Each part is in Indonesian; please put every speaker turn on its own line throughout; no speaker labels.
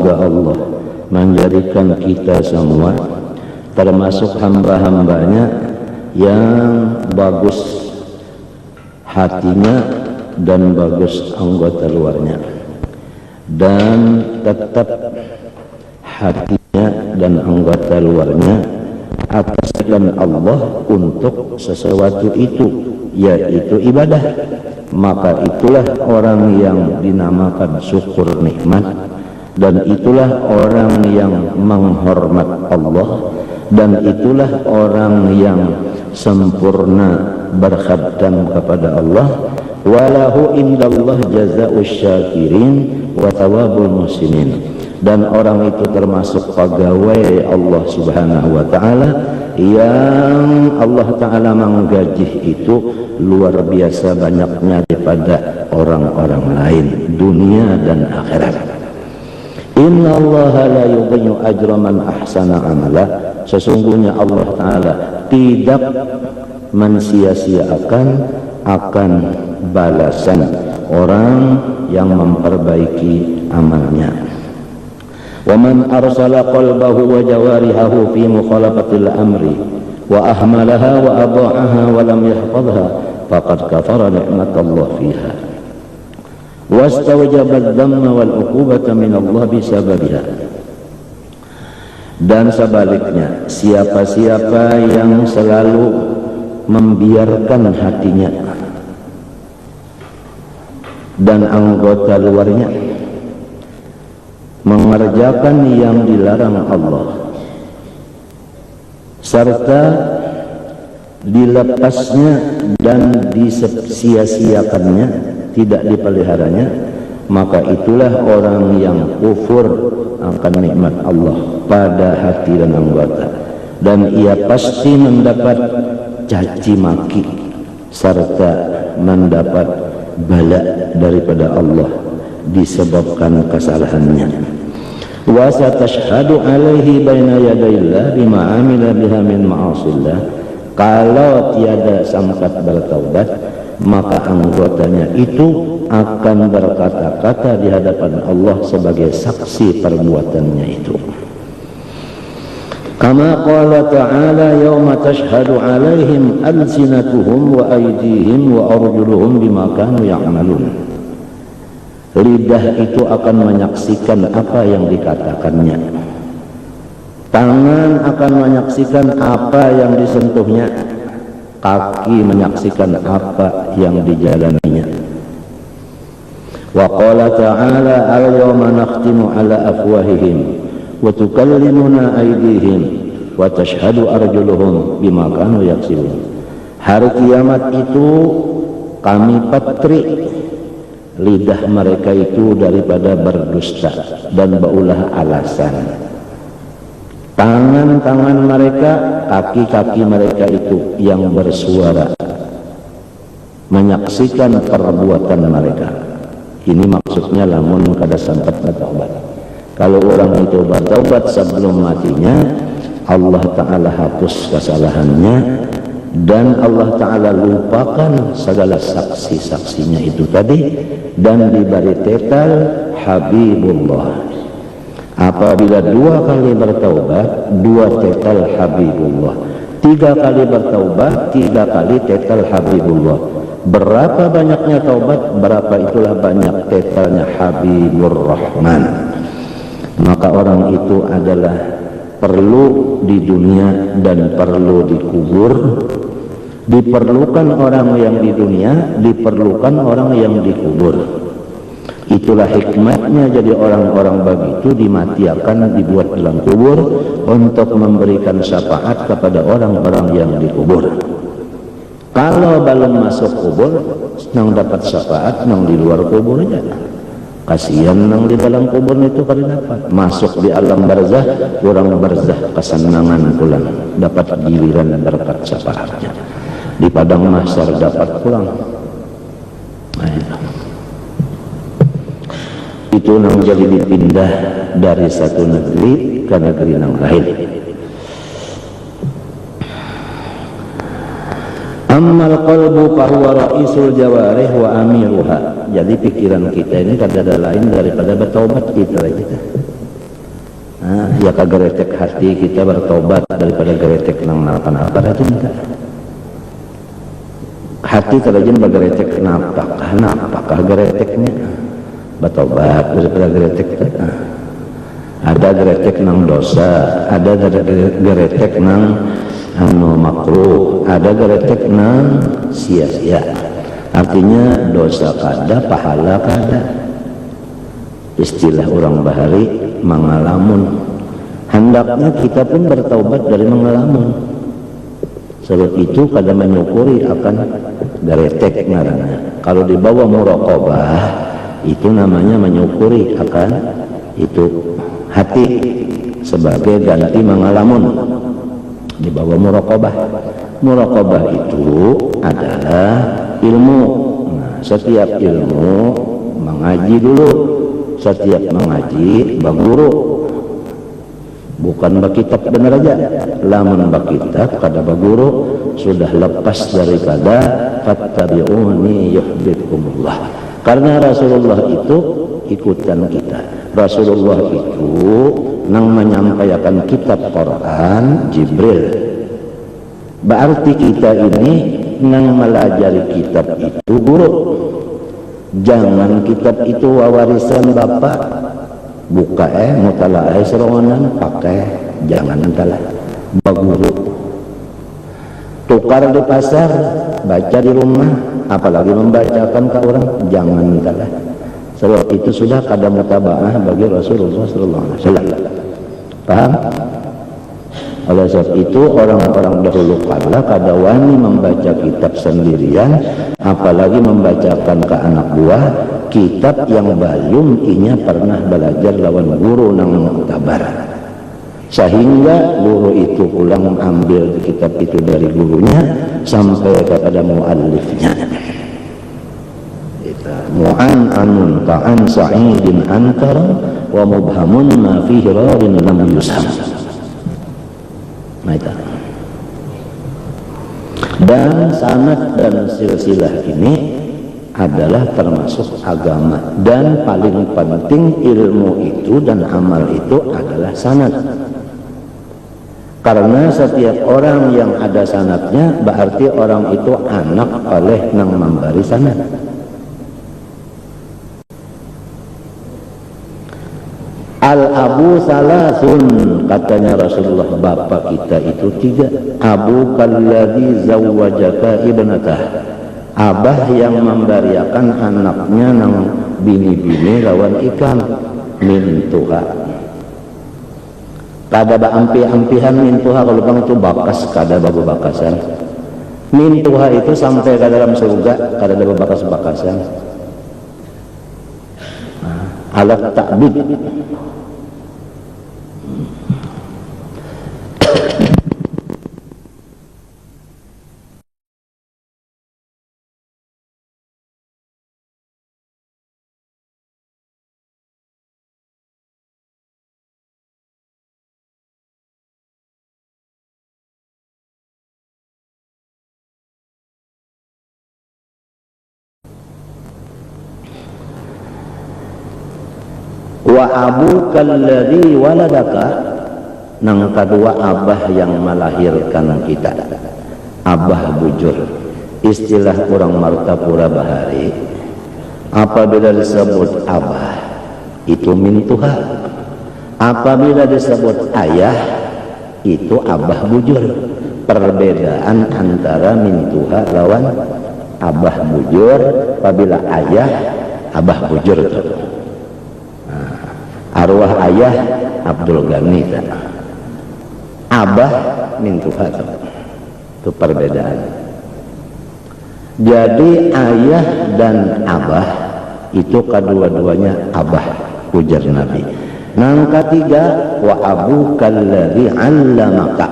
semoga Allah menjadikan kita semua termasuk hamba-hambanya yang bagus hatinya dan bagus anggota luarnya, dan tetap hatinya dan anggota luarnya atas jalan Allah untuk sesuatu itu, yaitu ibadah. Maka itulah orang yang dinamakan syukur nikmat, dan itulah orang yang menghormat Allah, dan itulah orang yang sempurna berkhadam kepada Allah. Walahu indallah jazaa'us syakirin wa thawabul muslimin. Dan orang itu termasuk pegawai Allah Subhanahu wa taala yang Allah taala menggaji itu luar biasa banyaknya daripada orang-orang lain dunia dan akhirat. Inna Allah la yudhi'u ajra man ahsana amala. Sesungguhnya Allah taala tidak mensia-siakan akan balasan orang yang memperbaiki amalnya. Wa man arsala qalbahu wa jawarihahu fi mukhalafatil amri wa ahmalaha wa adha'aha wa lam yahfazha faqad kafara ni'matallah fiha wastawjaba adh-dhamma wal 'uqubata min Allah bisababiha. Dan sebaliknya, siapa-siapa yang selalu membiarkan hatinya dan anggota luarnya mengerjakan yang dilarang Allah, serta dilepasnya dan disia-siakannya, tidak dipeliharanya, maka itulah orang yang kufur akan nikmat Allah pada hati dan anggota, dan ia pasti mendapat caci maki serta mendapat bala daripada Allah disebabkan kesalahannya. Wa satashhadu alaihi baina yadayillah bima amila biha min ma'asillah. Kalau tiada samkat bertaubat, maka anggotanya itu akan berkata-kata di hadapan Allah sebagai saksi perbuatannya itu. Kama qala ta'ala yawma tashhadu alaihim alsinatuhum wa aydihim wa arjuluhum bima kanu ya'malun. Lidah itu akan menyaksikan apa yang dikatakannya, tangan akan menyaksikan apa yang disentuhnya, kaki menyaksikan apa yang dijalaninya. Wa qala ta'ala al-yawma nakhtimu ala afwahihim wa tukallimuna aydihim wa tashhadu arjuluhum bima kanu yaksibun. Hari kiamat itu kami patri lidah mereka itu daripada berdusta dan berulah alasan. Tangan-tangan mereka, kaki-kaki mereka itu yang bersuara menyaksikan perbuatan mereka. Ini maksudnya lamun kada sempat bertaubat. Kalau orang itu bertaubat sebelum matinya, Allah Ta'ala hapus kesalahannya, dan Allah Ta'ala lupakan segala saksi-saksinya itu tadi, dan diberi titel Habibullah. Apabila 2 kali bertaubat, 2 titel Habibullah. 3 kali bertaubat, 3 kali titel Habibullah. Berapa banyaknya taubat, berapa itulah banyak titelnya Habibur Rahman. Maka orang itu adalah perlu di dunia dan perlu dikubur. Diperlukan orang yang di dunia, diperlukan orang yang dikubur. Itulah hikmatnya jadi orang-orang begitu dimatiakan, dibuat dalam kubur untuk memberikan syafaat kepada orang-orang yang dikubur. Kalau belum masuk kubur, nang dapat syafaat nang di luar kubur aja. Kasihan nang di dalam kubur itu kada dapat. Masuk di alam barzah, kurang barzah kesenangan pulang, dapat giliran dan dapat syafaatnya. Di padang mahsyar dapat pulang. Itu nang jadi dipindah dari satu negeri ke negeri yang lain. Ammal qalbu fahuwa ra'isul jawarih wa amiruha. Jadi pikiran kita ini kada ada lain daripada bertaubat kita. Ya kageretek hati kita bertobat daripada geretek nang napa-napa itu enggak. Hati terjun bergeretek napakah gereteknya bertobat daripada geretek. Ada geretek nang dosa, ada geretek nang makruh, ada geretek nang sia-sia. Artinya dosa kada, pahala kada. Istilah orang bahari mangalamun. Hendaknya kita pun bertaubat dari mangalamun. Sebab itu kada menyukuri akan geretek ngaranna. Kalau dibawa muraqabah itu namanya menyukuri akan itu hati sebagai ganti mangalamun. Dibawa muraqabah. Muraqabah itu adalah ilmu. Nah, setiap ilmu mengaji dulu. Setiap mengaji baguru. Bukan bakitab benar aja. Lamun bakitab kada baguru sudah lepas daripada fattabi'uni yuhibbukumullah. Karena Rasulullah itu ikutan kita. Rasulullah itu nang menyampaikan kitab Quran Jibril. Berarti kita ini nang melajari kitab itu guru. Jangan kitab itu warisan bapak. Buka mutalaah serongan pakai, jangan entahlah baguru. Tukar di pasar, baca di rumah, apalagi membacakan ke orang, jangan entahlah. Sebab itu sudah kada mutabaah bagi Rasulullah SAW. Paham? Oleh sebab itu orang-orang dahulu kala kada wani membaca kitab sendirian, apalagi membacakan ke anak buah kitab yang bayum inya pernah belajar lawan guru nang muktabar. Sehingga guru itu pulang ambil kitab itu dari gurunya sampai kepada muallifnya. Mu'an ta'an sa'idin antara wa mubhamun ma fihi rarin lam yusam. Nah itu. Dan sanad dan silsilah ini adalah termasuk agama, dan paling penting ilmu itu dan amal itu adalah sanad. Karena setiap orang yang ada sanadnya berarti orang itu anak oleh nang memberi sanad. Al-abu salasun, katanya Rasulullah, bapak kita itu 3. Abu kalladzi zawwajaka ibnatah, abah yang memberiakan anaknya nang bini-bini lawan ikan min tuha. Kada ampi-ampihan min tuha, kalau bang itu bakas, kada babu bakasan. Min tuha itu sampai ke dalam surga, kada ada bakas-bakasan. Alat ta'bid. Wa abuka alladhi waladaka, nang kedua abah yang melahirkan kita, abah bujur. Istilah orang Martapura Bahari, apabila disebut abah itu min tuha, apabila disebut ayah itu abah bujur. Perbedaan antara min tuha lawan abah bujur, apabila ayah abah bujur itu. Arwah ayah Abdul Ghani, abah min tuha, itu perbedaan. Jadi ayah dan abah itu kedua-duanya abah, ujar Nabi. Nang ketiga, wa abuka alladzi 'allamaka,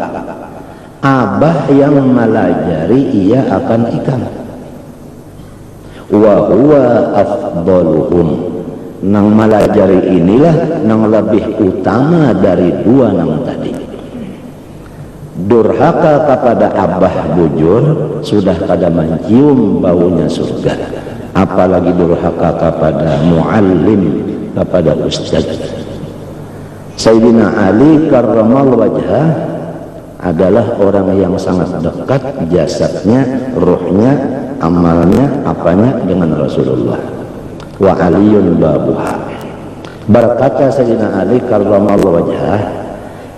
abah yang melajari ia akan ikan. Wa huwa afdaluhum, nang melajari inilah nang lebih utama dari dua nang tadi. Durhaka kepada abah bujur sudah kada mencium baunya surga, apalagi durhaka kepada muallim, kepada ustaz. Sayyidina Ali karramal wajhah adalah orang yang sangat dekat jasadnya, ruhnya, amalnya, apanya dengan Rasulullah. Wa aliyun babuha. Berkata Sayyidina Ali karramal wajhah,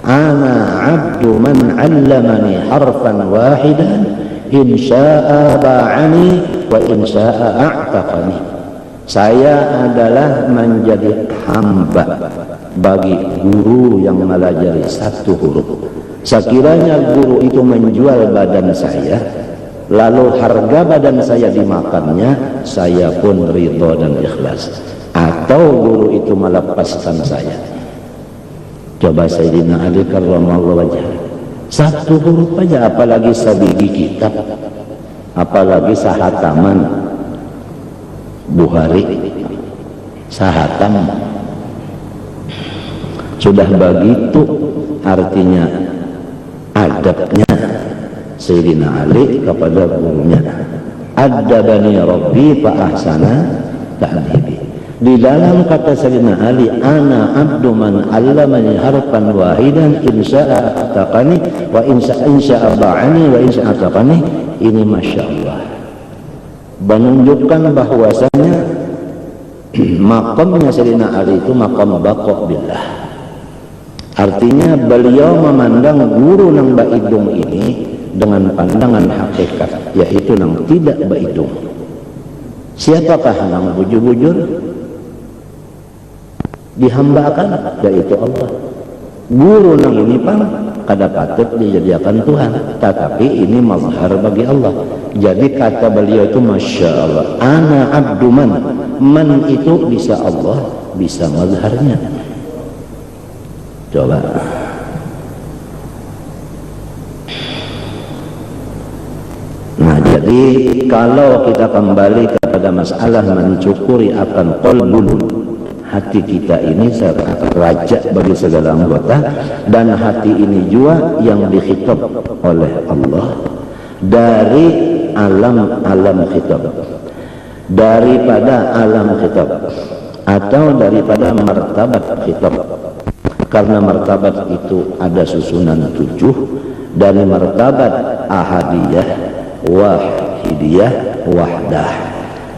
ana abdu man 'allamani harfan wahidan in syaa'a ba'ani wa in syaa'a a'taqani. Saya adalah menjadi hamba bagi guru yang melajari satu huruf. Sekiranya guru itu menjual badan saya, lalu harga badan saya dimakannya, saya pun ridho dan ikhlas. Atau guru itu melepaskan saya. Coba Sayyidina Ali karramallahu wajhah, satu huruf aja, apalagi sabigi kitab, apalagi sahataman Bukhari, sahatam. Sudah begitu artinya adabnya Sayyidina Ali kepada gurunya. Adabani Rabbi fa ahsana ta'dibi. Di dalam kata Sayyidina Ali, ana abdu man 'allamani harfan wahidan in syaa'a ataqani wa in syaa'a ba'ani wa in syaa'a ataqani. Ini Masya Allah menunjukkan bahwasanya makamnya Sayyidina Ali itu makam baqa billah. Artinya beliau memandang guru nang baidung ini dengan pandangan hakikat, yaitu nang tidak baidung. Siapakah nang bujur-bujur? Dihambakan, yaitu Allah. Guru nang ini pang kada patut dijadikan Tuhan, tetapi ini mazhar bagi Allah. Jadi kata beliau itu Masya Allah, ana abdu man itu bisa Allah, bisa mazharnya. Coba nah, jadi kalau kita kembali kepada masalah mencukuri akan qalbul, hati kita ini raja bagi segala anggota, dan hati ini juga yang dikhitab oleh Allah dari alam khitab, daripada alam khitab atau daripada martabat khitab. Karena martabat itu ada susunan 7, dari martabat ahadiyah, wahidiyah, wahdah.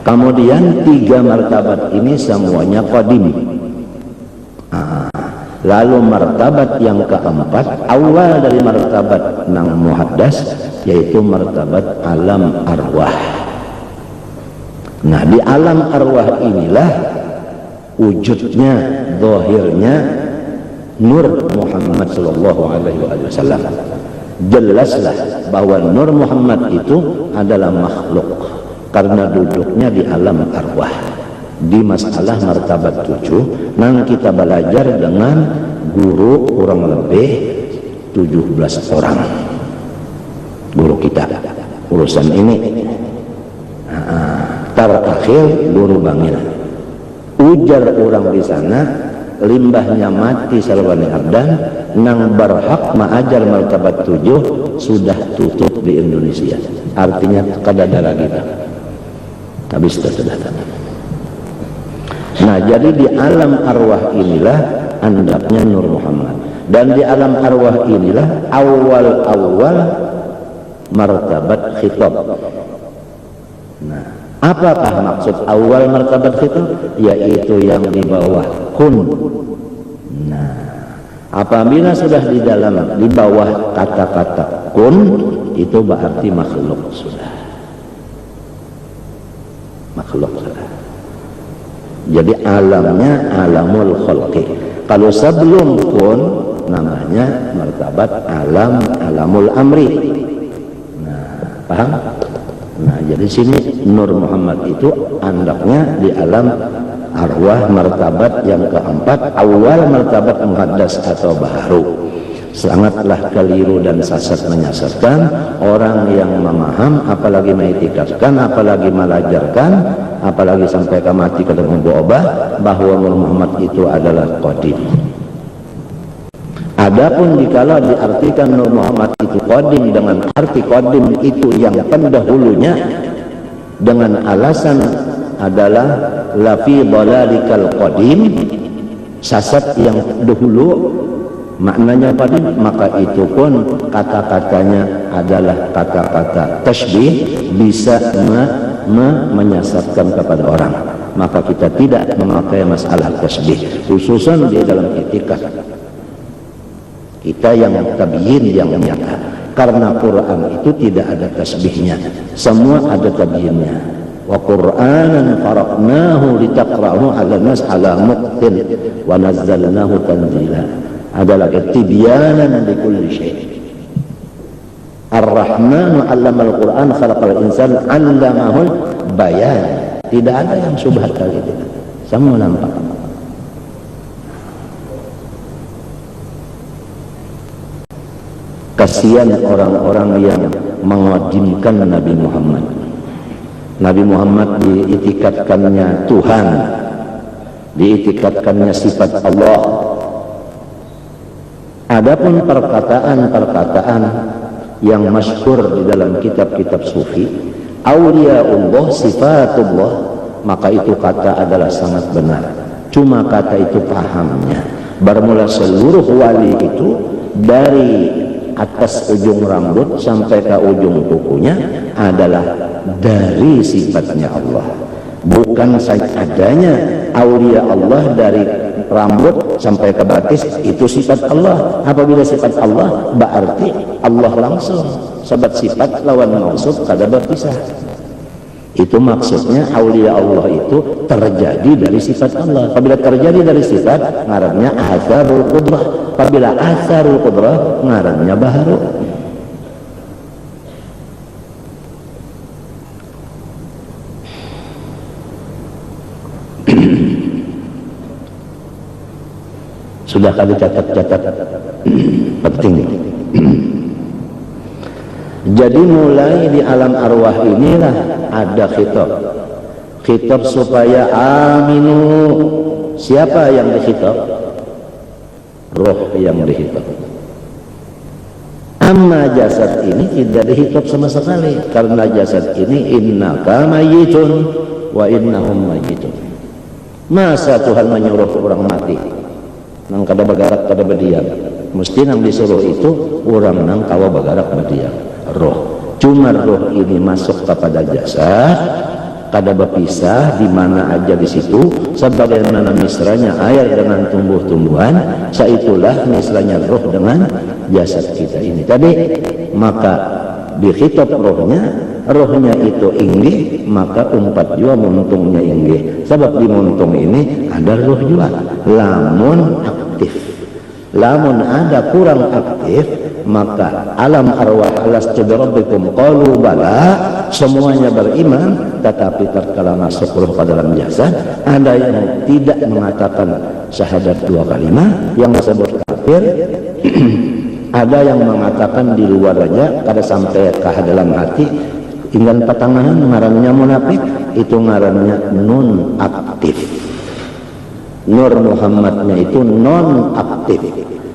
Kemudian 3 martabat ini semuanya qadim. Lalu martabat yang keempat, awal dari martabat nang muhaddas, yaitu martabat alam arwah. Nah, di alam arwah inilah wujudnya, zahirnya Nur Muhammad sallallahu alaihi wasallam. Jelaslah bahwa Nur Muhammad itu adalah makhluk karena duduknya di alam arwah. Di masalah martabat 7 nang kita belajar dengan guru kurang lebih 17 orang guru kita urusan ini. Terakhir guru bangil, ujar orang di sana, limbahnya mati salwani abdan nang berhak mengajar martabat 7 sudah tutup di Indonesia. Artinya kadada lagi habis sudah. Nah, jadi di alam arwah inilah andapnya Nur Muhammad, dan di alam arwah inilah awal martabat khitab. Nah, apakah maksud awal martabat khitab? Yaitu yang di bawah kun. Nah, apabila sudah di bawah kata-kata kun, itu berarti makhluk sudah. Makhluk sudah. Jadi alamnya alamul khalqi. Kalau sebelum kun namanya martabat alamul amri. Nah, paham? Nah, jadi sini Nur Muhammad itu andaknya di alam arwah martabat yang keempat, awal martabat muhaddas atau baharu. Sangatlah keliru dan sesat menyesatkan orang yang memaham, apalagi mengiktikadkan, apalagi melajarkan, apalagi sampai ke mati ketemu obah bahwa Nur Muhammad itu adalah qadim. Adapun dikala diartikan Nur Muhammad itu qadim dengan arti qadim itu yang pendahulunya, dengan alasan adalah la fi dhalalikal qadim, sasat yang dahulu maknanya tadi, maka itu pun kata-katanya adalah kata-kata tasbih, bisa menyesatkan kepada orang. Maka kita tidak memakai masalah tasbih, khususan di dalam i'tikaf. Kita yang tabyin, yang nyata, karena Quran itu tidak ada tasbihnya, semua ada tabyinnya. Wa Qur'anan faraqnahu litaqra'ahu 'alan nas 'ala muqtin wa nazzalnahu tanzila. Adalah tibyanan likulli syai'. Ar-Rahmanu 'allamal Qur'an khalaqal insana 'allamahul bayan. Tidak ada yang subhat kali itu. Semua nampak. Kasihan orang-orang yang mengadimkan Nabi Muhammad. Nabi Muhammad diitikatkannya Tuhan, diitikatkannya sifat Allah. Adapun perkataan-perkataan yang masyhur di dalam kitab-kitab sufi, auliyaullah, sifatullah, maka itu kata adalah sangat benar. Cuma kata itu pahamnya. Bermula seluruh wali itu dari atas ujung rambut sampai ke ujung kukunya adalah dari sifatnya Allah. Bukan saja adanya aulia Allah dari rambut sampai ke batis itu sifat Allah. Apabila sifat Allah berarti Allah langsung. Sebab sifat lawan maksud kada berpisah. Itu maksudnya aulia Allah itu terjadi dari sifat Allah. Apabila terjadi dari sifat, ngarannya asarul qudrah. Apabila asarul qudrah, ngarannya baharu. Sudah kali catat-catat penting. Jadi mulai di alam arwah inilah ada khitab supaya aminu. Siapa yang dikhitab? Roh yang dikhitab. Amma jasad ini tidak dikhitab sama sekali, karena jasad ini innaka mayyitun wa innahum mayyitun. Masa Tuhan menyuruh orang mati nang kada bagarak kada berdiam? Mesti nang disuruh itu orang nang kawa bagarak berdiam. Roh, cuma roh ini masuk kepada jasad, kada berpisah di mana aja di situ. Sebagaimana misalnya air dengan tumbuh-tumbuhan, saitulah misalnya roh dengan jasad kita ini tadi. Maka dikhitab rohnya itu inggih, maka umpat jua muntungnya inggih. Sebab di muntung ini ada roh jua, lamun aktif. Lamun ada kurang aktif, maka alam arwah alastu birabbikum qalu bala, semuanya beriman, tetapi tatkala masuk roh ke dalam jasad, ada yang tidak mengatakan syahadat dua kalimat, yang disebut kafir. Ada yang mengatakan di luarnya kada sampai ke dalam hati, tinggal patangan, ngarannya munafik. Itu ngarannya non aktif. Nur Muhammadnya itu non aktif.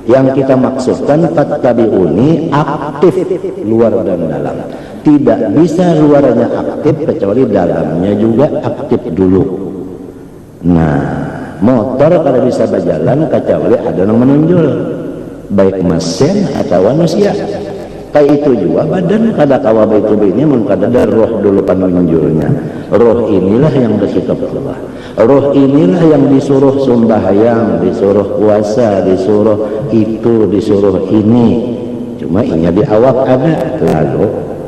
Yang kita maksudkan fattabi'uni aktif, luar dan dalam. Tidak bisa luarnya aktif kecuali dalamnya juga aktif dulu. Nah, motor kada bisa berjalan kecuali ada yang menunjul, baik mesin atau manusia. Kayak itu juga badan kada kawa itu ini mun kada ada roh dulu penunjulnya. Roh inilah yang dikhitab Allah. Roh inilah yang disuruh sembahyang, disuruh puasa, disuruh itu, disuruh ini. Cuma inya di awak ada. Lalu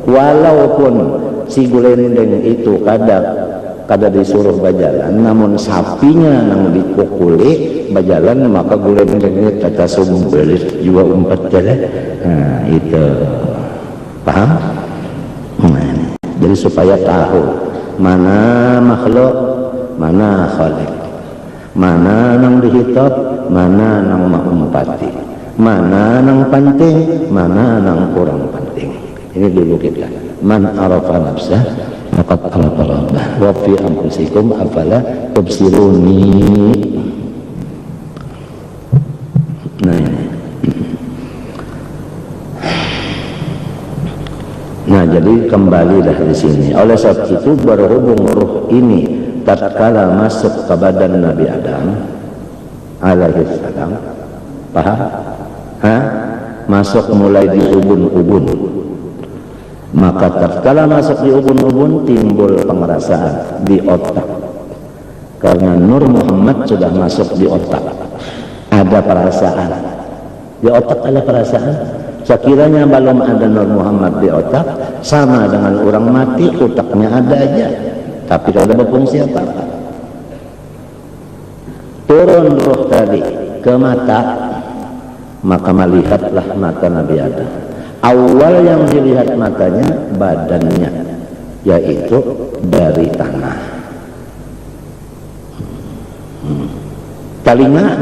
walaupun si gulendeng itu kada disuruh berjalan, namun sapinya nang dipukuli berjalan, maka gulendengnya kata sumbelit juga umpat jalan. Nah, itu paham? Nah, jadi supaya tahu mana makhluk, mana khalik, mana nang dihitab, mana nang mengumpati, mana nang penting, mana nang kurang penting. Ini dulu kita. Man arafa nafsah faqad arafa rabbah wa fi anfusikum afala tubsiruni. Nah ini. Nah jadi kembalilah di sini. Oleh sebab itu berhubung ruh ini tatkala masuk ke badan Nabi Adam, alaihissalam. Paham? Masuk mulai di ubun-ubun. Maka tatkala masuk di ubun-ubun timbul pengerasaan di otak. Karena Nur Muhammad sudah masuk di otak. Ada perasaan. Di otak ada perasaan. Sekiranya belum ada Nur Muhammad di otak, sama dengan orang mati, otaknya ada aja, tapi tidak ada berfungsi apa-apa. Turun roh tadi ke mata, maka melihatlah mata Nabi Adam. Awal yang dilihat matanya badannya, yaitu dari tanah. Telinga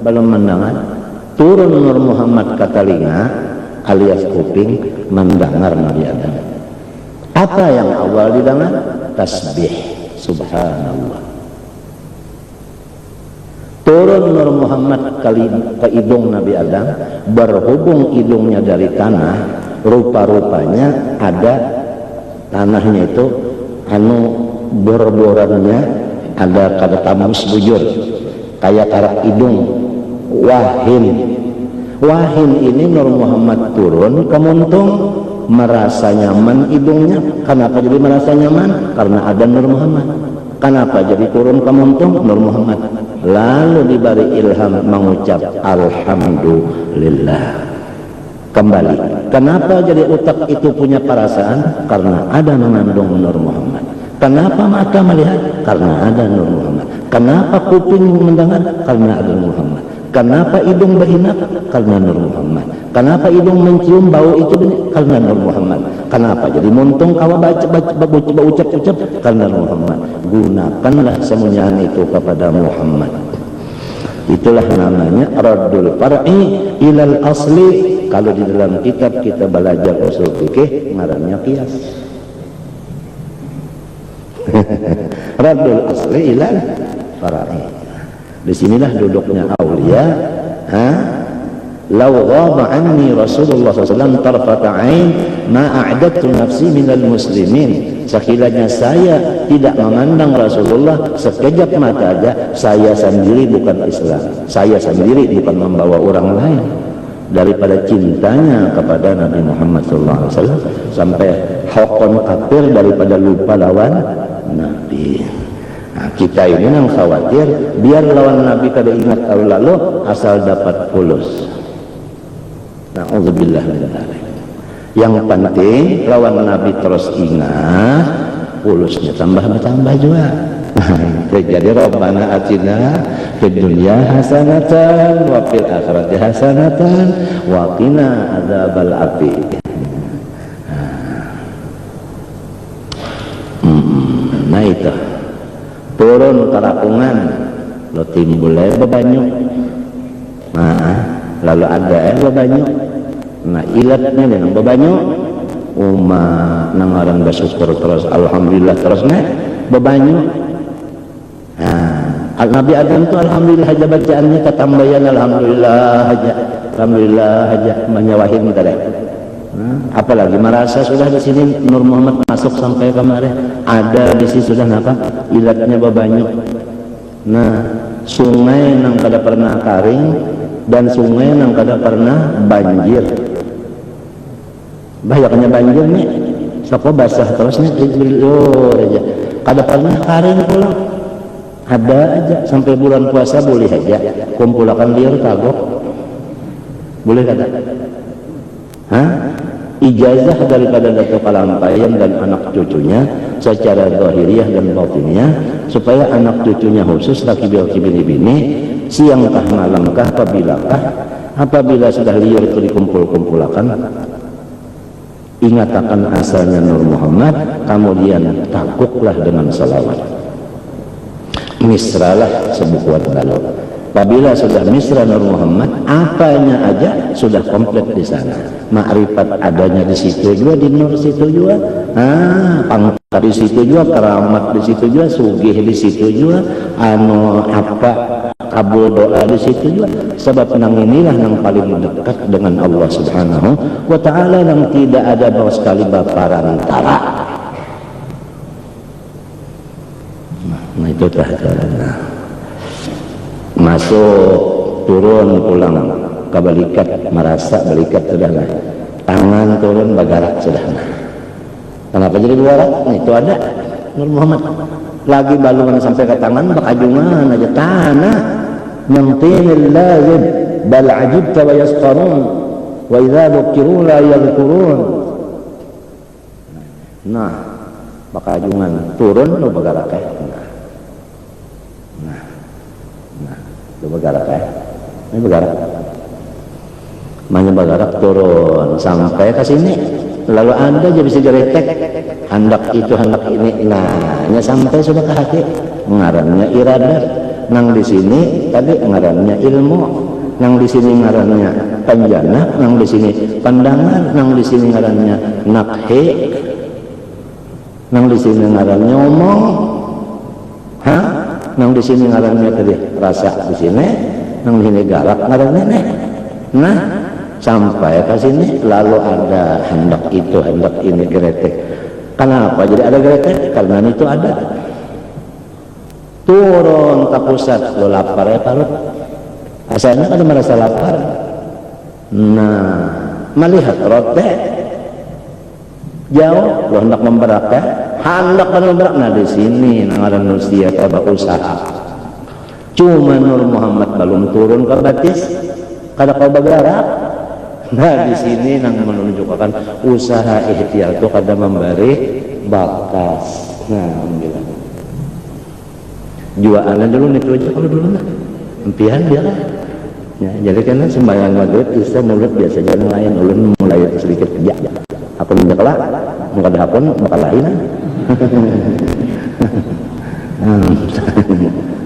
belum mendengar. Turun Nur Muhammad ke telinga alias kuping, mendengar Nabi Adam. Apa yang awal didengar? Tasbih, subhanallah. Turun Nur Muhammad ke hidung Nabi Adam, berhubung hidungnya dari tanah, rupa-rupanya ada tanahnya itu bor-borannya ada kada tamus bujur kayak karak hidung. Wahin ini Nur Muhammad turun ke muntung, merasa nyaman hidungnya. Kenapa jadi merasa nyaman? Karena ada Nur Muhammad. Kenapa jadi turun ke muntung? Nur Muhammad. Lalu diberi ilham mengucap alhamdulillah. Kembali, kenapa jadi otak itu punya perasaan? Karena ada mengandung Nur Muhammad. Kenapa mata melihat? Karena ada Nur Muhammad. Kenapa kuping mendengar? Karena ada Nur Muhammad. Kenapa hidung berhinap? Karena Nur Muhammad. Kenapa hidung mencium bau itu? Karena Nur Muhammad. Kenapa jadi muntung kawa ucap-ucap? Karena Nur Muhammad. Gunakanlah semuanya itu kepada Muhammad. Itulah namanya Raddul Far'i ilal Asli. Kalau di dalam kitab kita belajar usul fikih, ngarannya qiyas. Raddul Asli ilal Far'i. Disinilah duduknya aulia. Lau ghaba anni Rasulullah SAW tarfata ain ma a'dadtu nafsi minal muslimin. Sekiranya saya tidak memandang Rasulullah sekejap mata aja, saya sendiri bukan Islam, saya sendiri bukan membawa orang lain. Daripada cintanya kepada Nabi Muhammad SAW sampai hokon kafir daripada lupa lawan Nabi. Nah, kita ini yang khawatir biar lawan Nabi kada ingat kalau lalu asal dapat fulus. Na'udzubillah min dzalik. Yang penting lawan Nabi terus ingat, fulusnya tambah bertambah juga. Jadi Rabbana atina fid dunya hasanatan wa fil akhirati hasanatan wa qina adzabal api. Nah itu turun ke rakungan, lo timbul bebanyu. Nah, lalu ada bebanyu. Nah, ilatnya dengan bebanyu. Nang orang bersyukur terus, alhamdulillah terus bebanyu. Nah, Nabi Adam tuh alhamdulillah aja bacaannya ketambayan alhamdulillah aja menyawahin kita deh. Apalagi merasa sudah di sini Nur Muhammad masuk sampai kemarin, ada di sini sudah apa ilatnya bebanyu. Nah, sungai nang kada pernah kering dan sungai nang kada pernah banjir. Banyaknya banjir nih, sapa basah terus nih aja. Kada pernah kering pula. Ada aja sampai bulan puasa boleh aja kumpulkan liur kagok. Boleh kada? Ijazah daripada Datuk Kalampayan dan anak cucunya secara zahiriyah dan batiniyah, supaya anak cucunya khusus laki bini siangkah malamkah apabila sudah liur itu dikumpul-kumpulkan, ingatakan asalnya Nur Muhammad, kemudian takuklah dengan salawat, misralah sebukuan balok. Apabila sudah misra Nur Muhammad, apanya aja sudah komplit di sana. Ma'rifat adanya di situ juga, di Nur situ juga. Pangkat di situ juga, keramat di situ juga, sugih di situ juga, kabul doa di situ juga. Sebab nang inilah yang paling dekat dengan Allah Subhanahu wa Ta'ala, yang tidak ada bawa sekali baparantara. Nah itu dah. masuk turun pulang kebalikat merasa balikat sudah nah, tangan turun bagarak sudah nah. Kenapa jadi bagarak? Nah, itu ada Nur Muhammad lagi balungan sampai ke tangan bakajungan aja tanah nyamtinil lazim bal ajibta wa yasqarun wa idza dhukiru la yadhkurun. Nah bakajungan turun lu bagarak nah lu bagarak ini bagarak mana bagarak turun sampai ke sini lalu anda jadi bisa geretek hendak itu hendak ini nah sampai sudah ke hati ngarannya iradat nang di sini tadi ngarannya ilmu nang di sini ngarannya panjana nang di sini pandangan nang di sini ngarannya nakhe nang di sini ngarannya omong nang di sini ngarannya tadi rasa di sini nang di sini galak ngarannya nah sampai ke sini lalu ada hendak itu hendak ini geretek. Kenapa jadi ada geretek? Karena itu ada turun ke pusat lo lapar ya parut asalnya kan merasa lapar nah melihat rote jauh lo hendak memberak hendak memberak nah di sini nangaran manusia coba usaha cuma Nur Muhammad belum turun ke batis kada kau bergerak. Nah di sini nang menunjukkan usaha ikhtiar itu kada memberi bakas. Nah alhamdulillah. Jualan dulu itu aja kalau dulu nah. Empian dia kan. Ya, jadi karena sembahyang maghrib isya mulut biasa jalan lain ulun mulai sedikit kerja. Aku menjekelak, muka dahapun muka lain.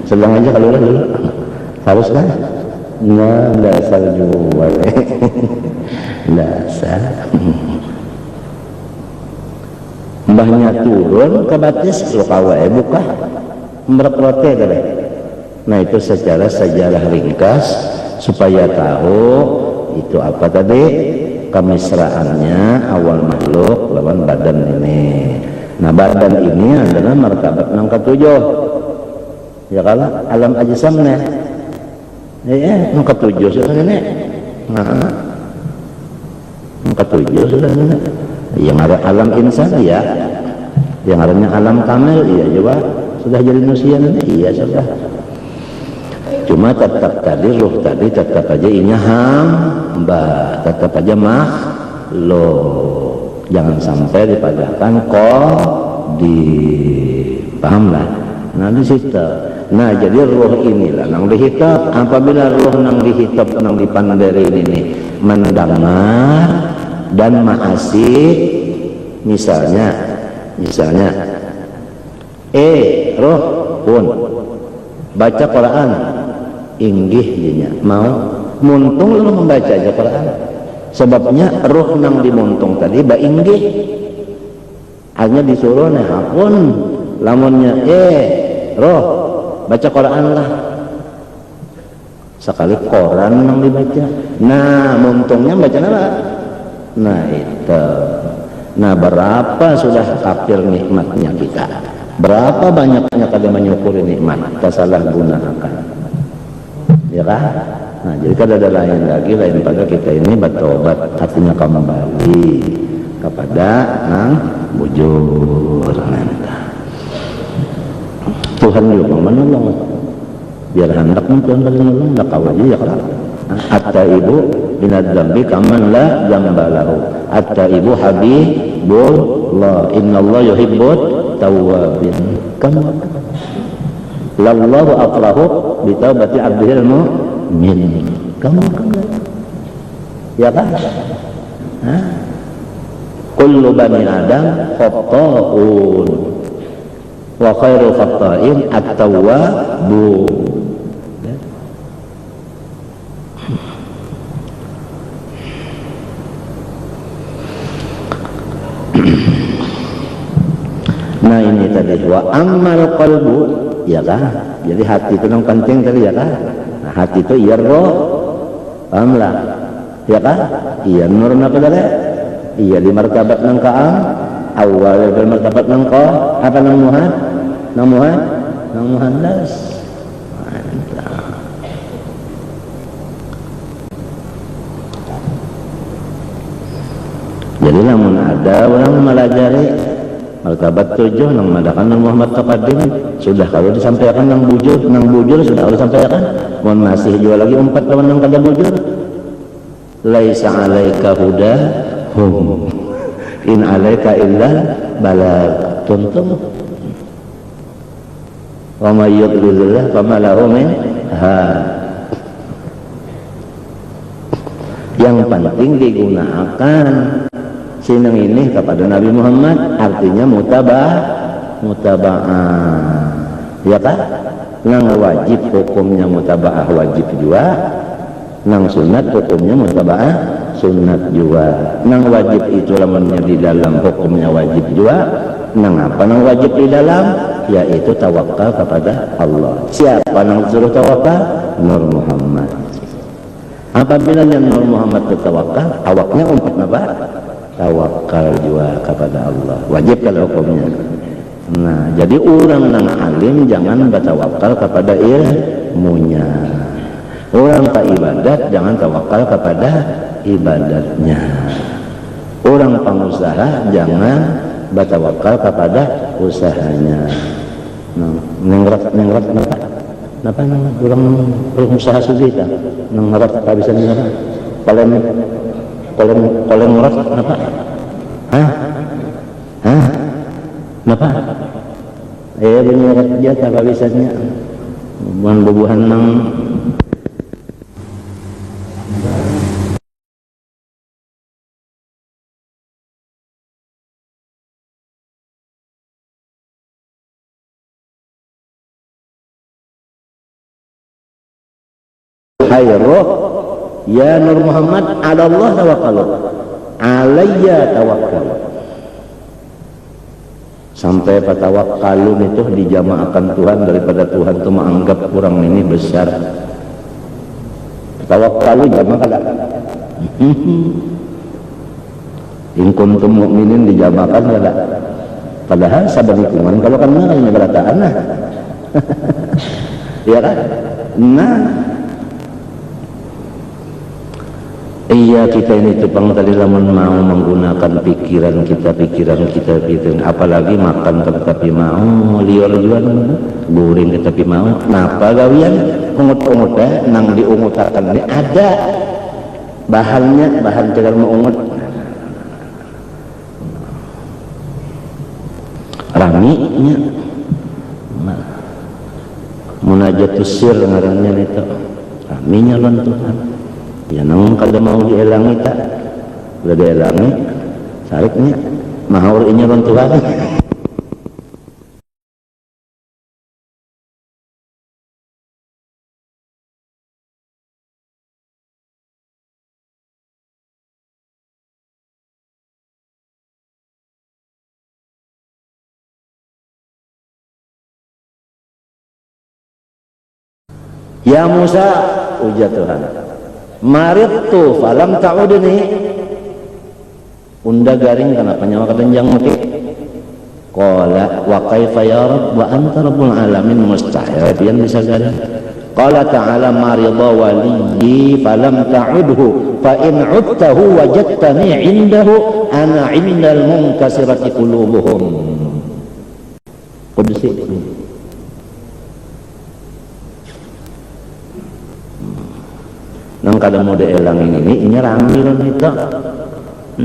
Sedang aja kalau dulu. Harus kan? Nah, dasar jual. Dasar. Mbahnya turun ke batis lo kawae buka merprote deh. Nah itu secara sejarah ringkas supaya tahu itu apa tadi kemesraannya awal makhluk lawan badan ini. Nah badan ini adalah martabat yang ketujuh ya kalau alam ajsamnya ya yang ketujuh sudah ini nah yang ketujuh sudah ini yang ada alam insan ya yang adanya alam kamil iya coba sudah jadi manusia ini iya sudah cuma tetap tadi ruh tadi tetap aja inya hamba tetap aja makhluk jangan sampai dipadahkan dipahamlah nah di situ nah jadi ruh inilah nang dihitab apabila ruh nang dihitab nang dipandiri ini mendengar dan maasih misalnya roh pun baca Quran inggih dinya mau muntung lalu membaca aja Quran sebabnya roh nang dimuntung tadi ba inggih hanya disuruh nah pun lamunnya roh baca Quran lah sekali Quran nang dibaca nah muntungnya baca apa nah itu nah berapa sudah kafir nikmatnya kita berapa banyaknya kada menyukuri nikmat kita salah gunakan ya kan nah jadi kada ada lain lagi lain pada kita ini bertobat hatinya kembali kepada nang bujur Tuhan juga menolong biar hendak Tuhan menolong tak kawaji ya kan at-taibu binadzambi kaman la jambalahu at-taibu habibullah innallah yuhibbut tawwabin kamu lallahu aqrahu bitaubati abdihil mu'min kamu ya kan kullu bani adam khata'un wa khairu khata'in at-tawwabun nah ini tadi wa ammal qalbu ya kan jadi hati itu yang penting tadi ya kan nah, hati itu iya roh pahamlah ya kan iya nur apa tadi iya di martabat nang kaam awal di martabat nang ko apa nang muhan das Jadi namun ada orang melajari martabat 7 nang madakan Nur Muhammad Taqaddim sudah kalau disampaikan nang bujur sudah kalau disampaikan mohon masih juga lagi 4 lawan nang kada bujur laisa alaika hudahum in alaika illa balagh tuntum wa may yudlilillah fama lahu min had. Yang penting digunakan sinang ini kepada Nabi Muhammad, artinya mutaba'ah, ya kan? Nang wajib hukumnya mutaba'ah wajib juga, nang sunat hukumnya mutaba'ah sunat juga. Nang wajib itu lamanya di dalam hukumnya wajib juga, nang apa nang wajib di dalam, yaitu tawakal kepada Allah. Siapa nang disuruh tawakal? Nur Muhammad. Apabila yang Nur Muhammad bertawakal, awaknya umat apa? Tawakal juga kepada Allah. Wajib kalau hukumnya. Nah, jadi orang yang alim jangan bertawakal kepada ilmunya. Orang tak ibadat jangan tawakal kepada ibadatnya. Orang pengusaha jangan bertawakal kepada usahanya. Nah, nengrat apa orang usaha sugita nengrat kehabisan negara kolem ngerat apa kenapa beneran aja kehabisannya bubuhan nang khairuh ya Nur Muhammad ala Allah tawakkalu alayya tawakkal sampai patawakkalun itu dijamaahkan Tuhan daripada Tuhan itu menganggap kurang ini besar. Tawakkalu jamaah kada in kuntum mu'minin dijamaahkan kada padahal sabarikungan kalau kan ngarang berataan ya kan. Nah iya kita ini tepang tadi lamun mau menggunakan pikiran kita apalagi makan tetapi mau liur juga guring tetapi mau napa gawian ungut-ungut nang diungutakan ini ada bahan tegal mengungut raminya munajatus sir ngarannya itu raminya lon Tuhan. Ya namun kalau mau dielangi tak udah dielangi sariknya mahur ini Tuhan. Ya Musa ujar Tuhan maridtu falam ta'udni unda garing kenapa nyawa kedenjang mati qala wa kaifa ya rabb wa anta rabbul alamin mustahil pian bisa garing qala ta'ala marida waliyyi falam ta'udhu fa in 'udtahu wajadtani 'indahu ana 'indal munkasirati qulubuhum qudsi. Nang kada mau dielangin ini ramil itu.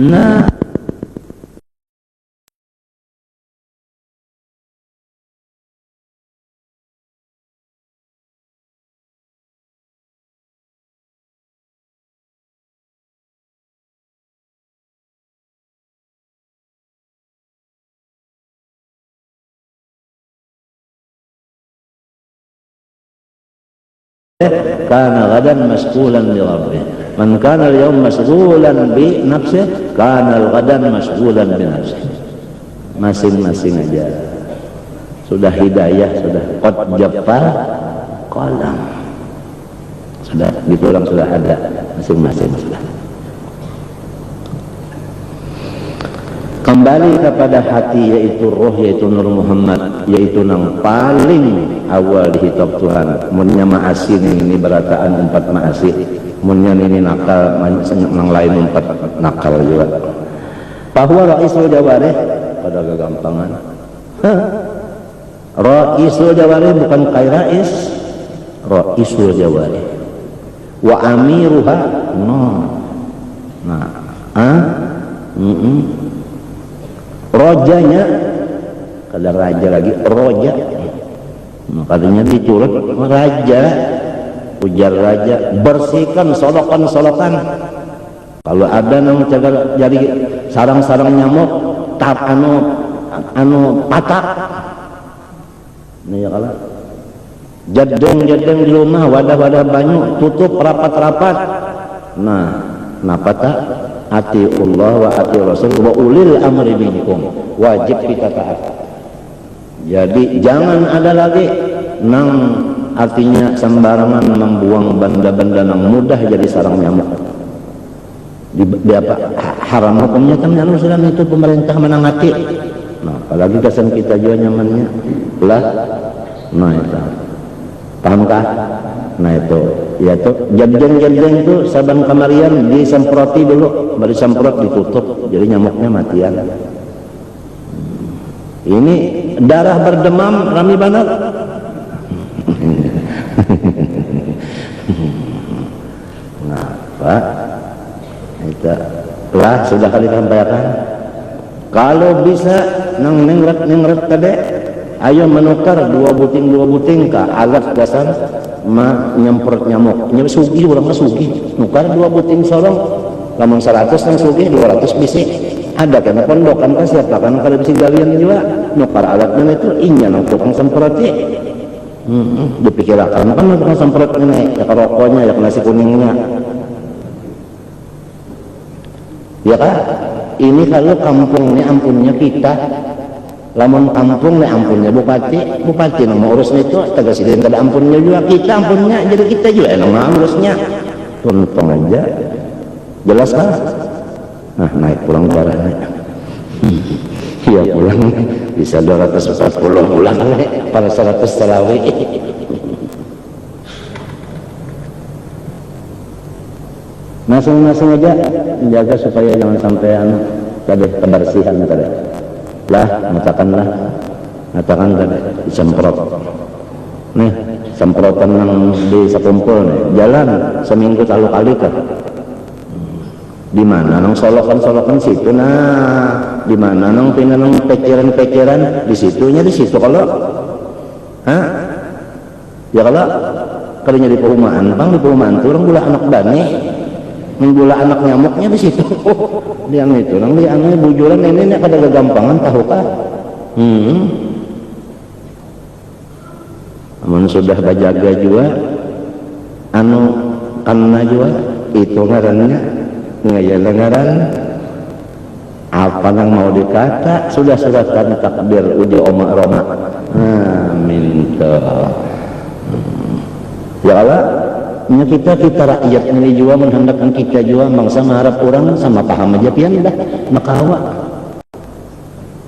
Nah kana gadan masghulan li rabbih man kana al-yawm masghulan bi nafsihi kana al-gadan masghulan bi nafsihi. Masing-masing aja sudah hidayah sudah qad jaffal qalam sudah gitu orang sudah ada masing-masing sudah. Kembali kepada hati yaitu roh yaitu Nur Muhammad yaitu nang paling awal dihitab Tuhan. Munnya ma'asi ini berataan 4 ma'asi munnya ini nakal nang lain 4 nakal juga. bahwa ra'isul jawarih pada kegampangan. Ra'isul jawarih bukan kai rais, ra'isul jawarih wa amiruha no. Nah, rojanya kada raja lagi, roja makanya diturut raja, ujar raja, bersihkan solokan-solokan. Kalau ada nang jaga jadi sarang-sarang nyamuk tap anu patak nih ya kalah jadeng di rumah, wadah-wadah banyu tutup rapat-rapat. Nah patah ati Allah wa ati Rasul wa ulil amri minkum, wajib kita taat. Jadi jangan ada lagi nang artinya sembarangan membuang benda-benda yang mudah jadi sarang nyamuk. Di apa haram hukumnya kan Islam itu pemerintah menangati. Nah apalagi kesan kita juga nyamannya lah. Nah itu pahamkah? Nah itu ya tuh jadeng itu saban kamarian disemproti dulu, baru semprot ditutup jadi nyamuknya matian. Ini darah berdemam rami banget. Nah Pak itu lah sudah kali sampaikan, kalau bisa nang nengret tadi ayo menukar dua buting ke alat dasar nyemprot nyamuk sugi orang sugi nukar dua buting sorong lamun 100 nang sugi 200 bisi ada kena pondokan kan siapa kan kada bisi galian juga nukar alatnya itu inya nang tukang semproti dipikirkan kan tukang semprotnya ya ke rokoknya ya ke nasi kuningnya ya kan. Ini kalau kampung ini ampunnya kita, lamun kampung ini ampunnya bupati nama urusnya itu tegas itu kada ampunnya juga kita ampunnya, jadi kita juga nama urusnya tuntung aja jelas kan. Nah naik pulang barangnya iya pulang bisa 240 pulang para 100 tarawih. Masing-masing aja menjaga supaya jangan sampai tadi kebersihan tadi lah matakan tadi disemprot nih semprotan yang di sekumpul nih jalan seminggu kali kah di mana nang solokan situ di mana nang pinang peceran di situ kalau ya kalau di perumahan di perumahan tuh orang gula anak dani menggula anak nyamuknya di situ. Yang itu nang di anu bujuran ini kada gagampangan tahukah? Amun sudah bajaga juga anu kanna juga itu ngarannya ngaran apa nang mau dikata sudah suratan takbir uji oma roma. Minta ya Allah nya kita rakyat ini juga menghendakkan kita juga bangsa mengharap orang sama paham aja pian dah makawa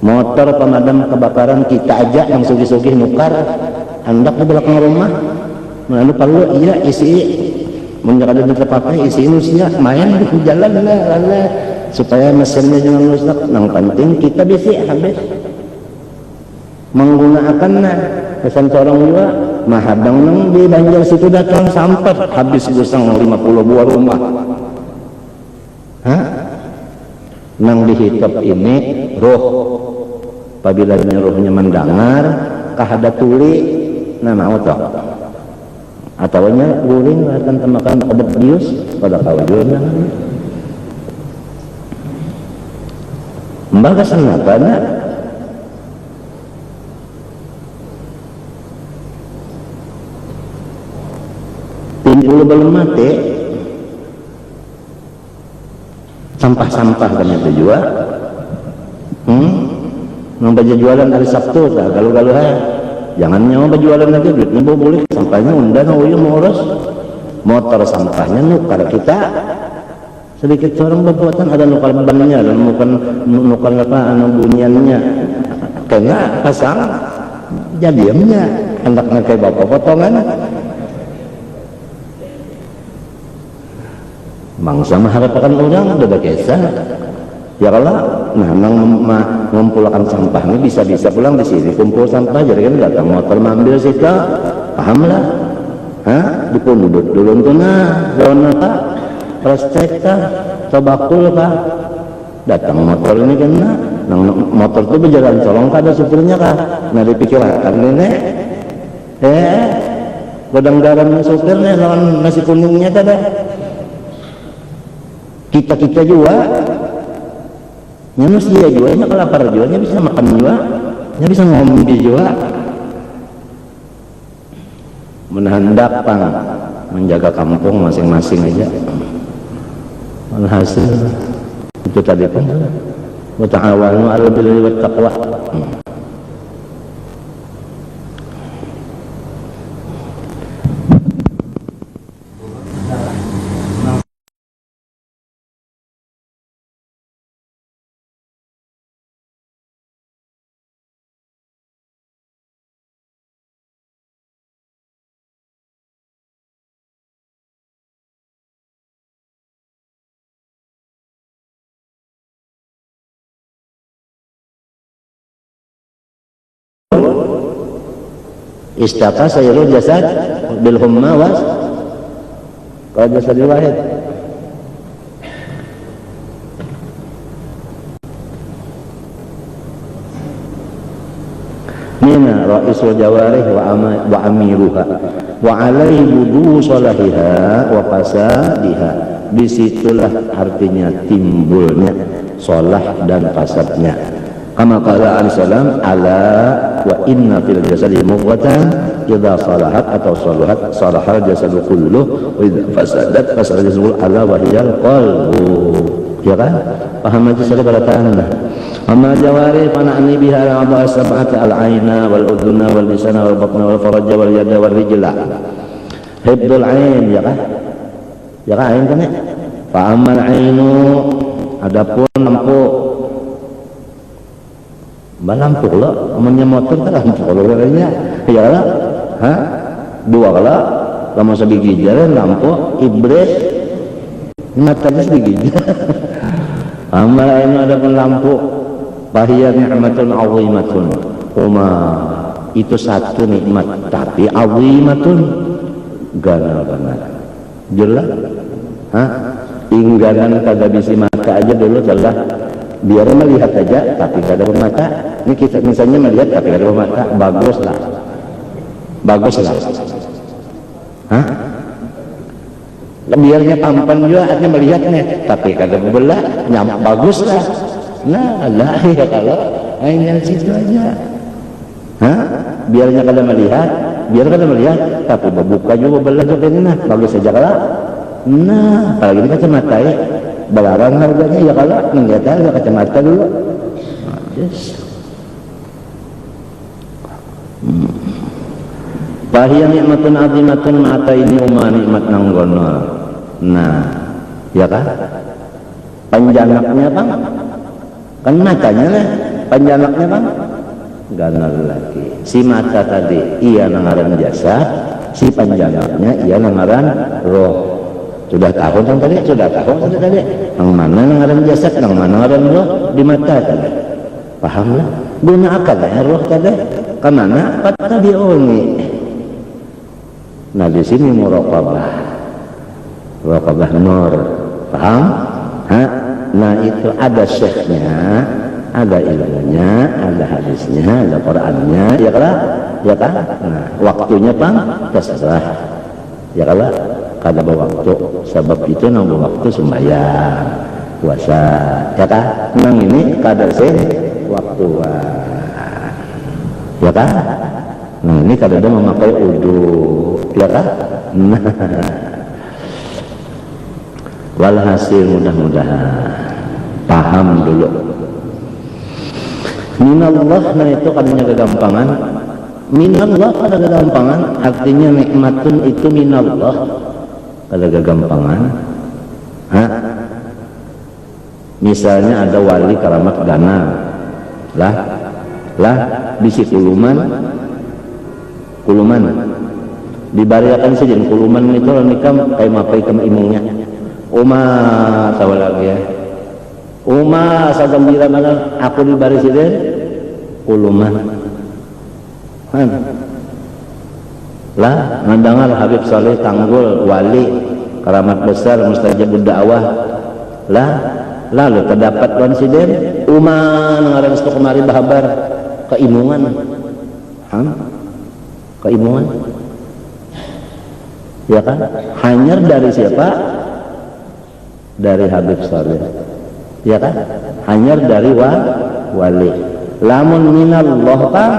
motor pemadam kebakaran kita aja yang sugih-sugih nukar hendak di belakang rumah melalui perlu iya isi menjaga dan terpakai isi nusia main di jalan lah supaya mesinnya jangan rusak. Nang penting kita bisa habis menggunakan pesan seorang juga mahadang nang di Banjar situ datang sampai habis gusang 50 buah rumah nang dihitop ini roh apabila rohnya mendengar kahada tuli mau tak atau nya guring akan temakan obat bius pada kawajun mbak kenapa Pinjul belum mati sampah-sampah kan itu juga membaca jualan hari Sabtu dah galuh-galuh jangan nyawa berjualan lagi duitnya boleh sampahnya undan mau urus motor sampahnya nukar kita sedikit orang berbuatan ada nukar bannya dan bukan nukar apa bunyiannya kena pasang jadinya hendaknya kayak bapak potongan bangsa mengharapkan orang ada kisah Ya kalau nah mengumpulkan sampah ini bisa-bisa pulang di sini kumpul sampah jadi kan datang motor mengambil situ, paham lah. Dipundut dulu tuh nah zona Pak restek tobakul Pak datang motor ini kan nah motor tuh berjalan colong ada supirnya kah nah dipikirkan nenek godang garam supirnya lawan nasi kuningnya tada kita juga manusia juga nya kalau lapar juga nya bisa makan juga nya bisa ngombe juga menahan pang menjaga kampung masing-masing aja alhasil itu tadi pun wa ta'awanu 'alal birri wat taqwa. Istaka sayyidul jasad bil humma was kalau jasadil wahid mina ra'isul jawarih wa amiruha wa alaihi wudu salahiha wa fasadiha. Disitulah artinya timbulnya solah dan fasadnya. Kama qala alaihissalam ala wa inna fil jasadi mudghatan idza salahat atau salahat salahal jasadu kulluh wa idza fasadat fasada jasadu ala wa hiyal qalbu. Ya kan? Paham aja saja perkataan dah. Amma jawari fana'ni biha al-a'dha as-sab'ata al-'aina wal udhuna wal lisana wal batna wal faraja wal yada wal rijla. Hibdul 'ain ya kan? Ya kan ain kan ya? Fa ammal 'ainu adapun lampu lampu lo, namanya motor kan lampu lo katanya, ya lah, dua lah, lama sebiji jalan lampu, iblis, matanya sebiji. Amal ini ada pun lampu, bahaya ni'matun azimatun, itu satu nikmat, tapi azimatun, ganal-ganal, jelas, ingganan kagak bisa mata aja dulu jelas. Biar melihat aja tapi kada bermata. Ini kita misalnya melihat tapi kada bermata, baguslah. Biarnya tampan juga artinya melihatnya tapi kada berbelah, baguslah. Nah, lah ya kalau hanya situ aja. Biarnya kada melihat, tapi berbuka juga belah juga ini nah, bagus saja kalau. Nah, kalau ini kacamata ya. Balarang harganya ya kalau melihat harga kacamata dulu. Bahaya nikmatun azimatun mata ini nikmat nanggono. Nah, ya kan? Panjanaknya bang, kan matanya lah. Panjanaknya bang, ganal lagi. Si mata tadi ia nangaran jasa, si panjanaknya ia nangaran roh. Sudah tahu kan tadi? Yang mana ngaran jasad, yang mana ngaran roh di mata tadi. Paham lah? Guna akal lah roh tadi. Kemana? Kata diungi. Nah di sini muraqabah nur. Paham? Nah itu ada syekhnya, ada ilmunya, ada hadisnya, ada Qur'annya, ya kan? Nah waktunya bang terserah, ya kan? Kada waktu sebab itu nunggu waktu sembahyang puasa ya kan nang ini kada waktu ya kan nah ini kada ada memakai wudu ya kan nah walhasil mudah-mudahan paham dulu minallah. Nah itu kadanya kegampangan minallah kada kegampangan artinya nikmatun itu minallah ada kegampangan. Misalnya ada wali karamat ganal lah bisi kuluman dibariakan saja kuluman itu nikam kayak mapai ke imungnya tahu lagi ya kumaha asa gembira mana aku di baris itu ulumah lah ngandangan Habib Saleh Tanggul wali keramat besar mustajabud dakwah lah lalu terdapat konsiden uman ngaran stok kemari bahabar keimungan keimungan ya kan hanyar dari siapa dari Habib Saleh ya kan hanyar dari wali lamun minallah kan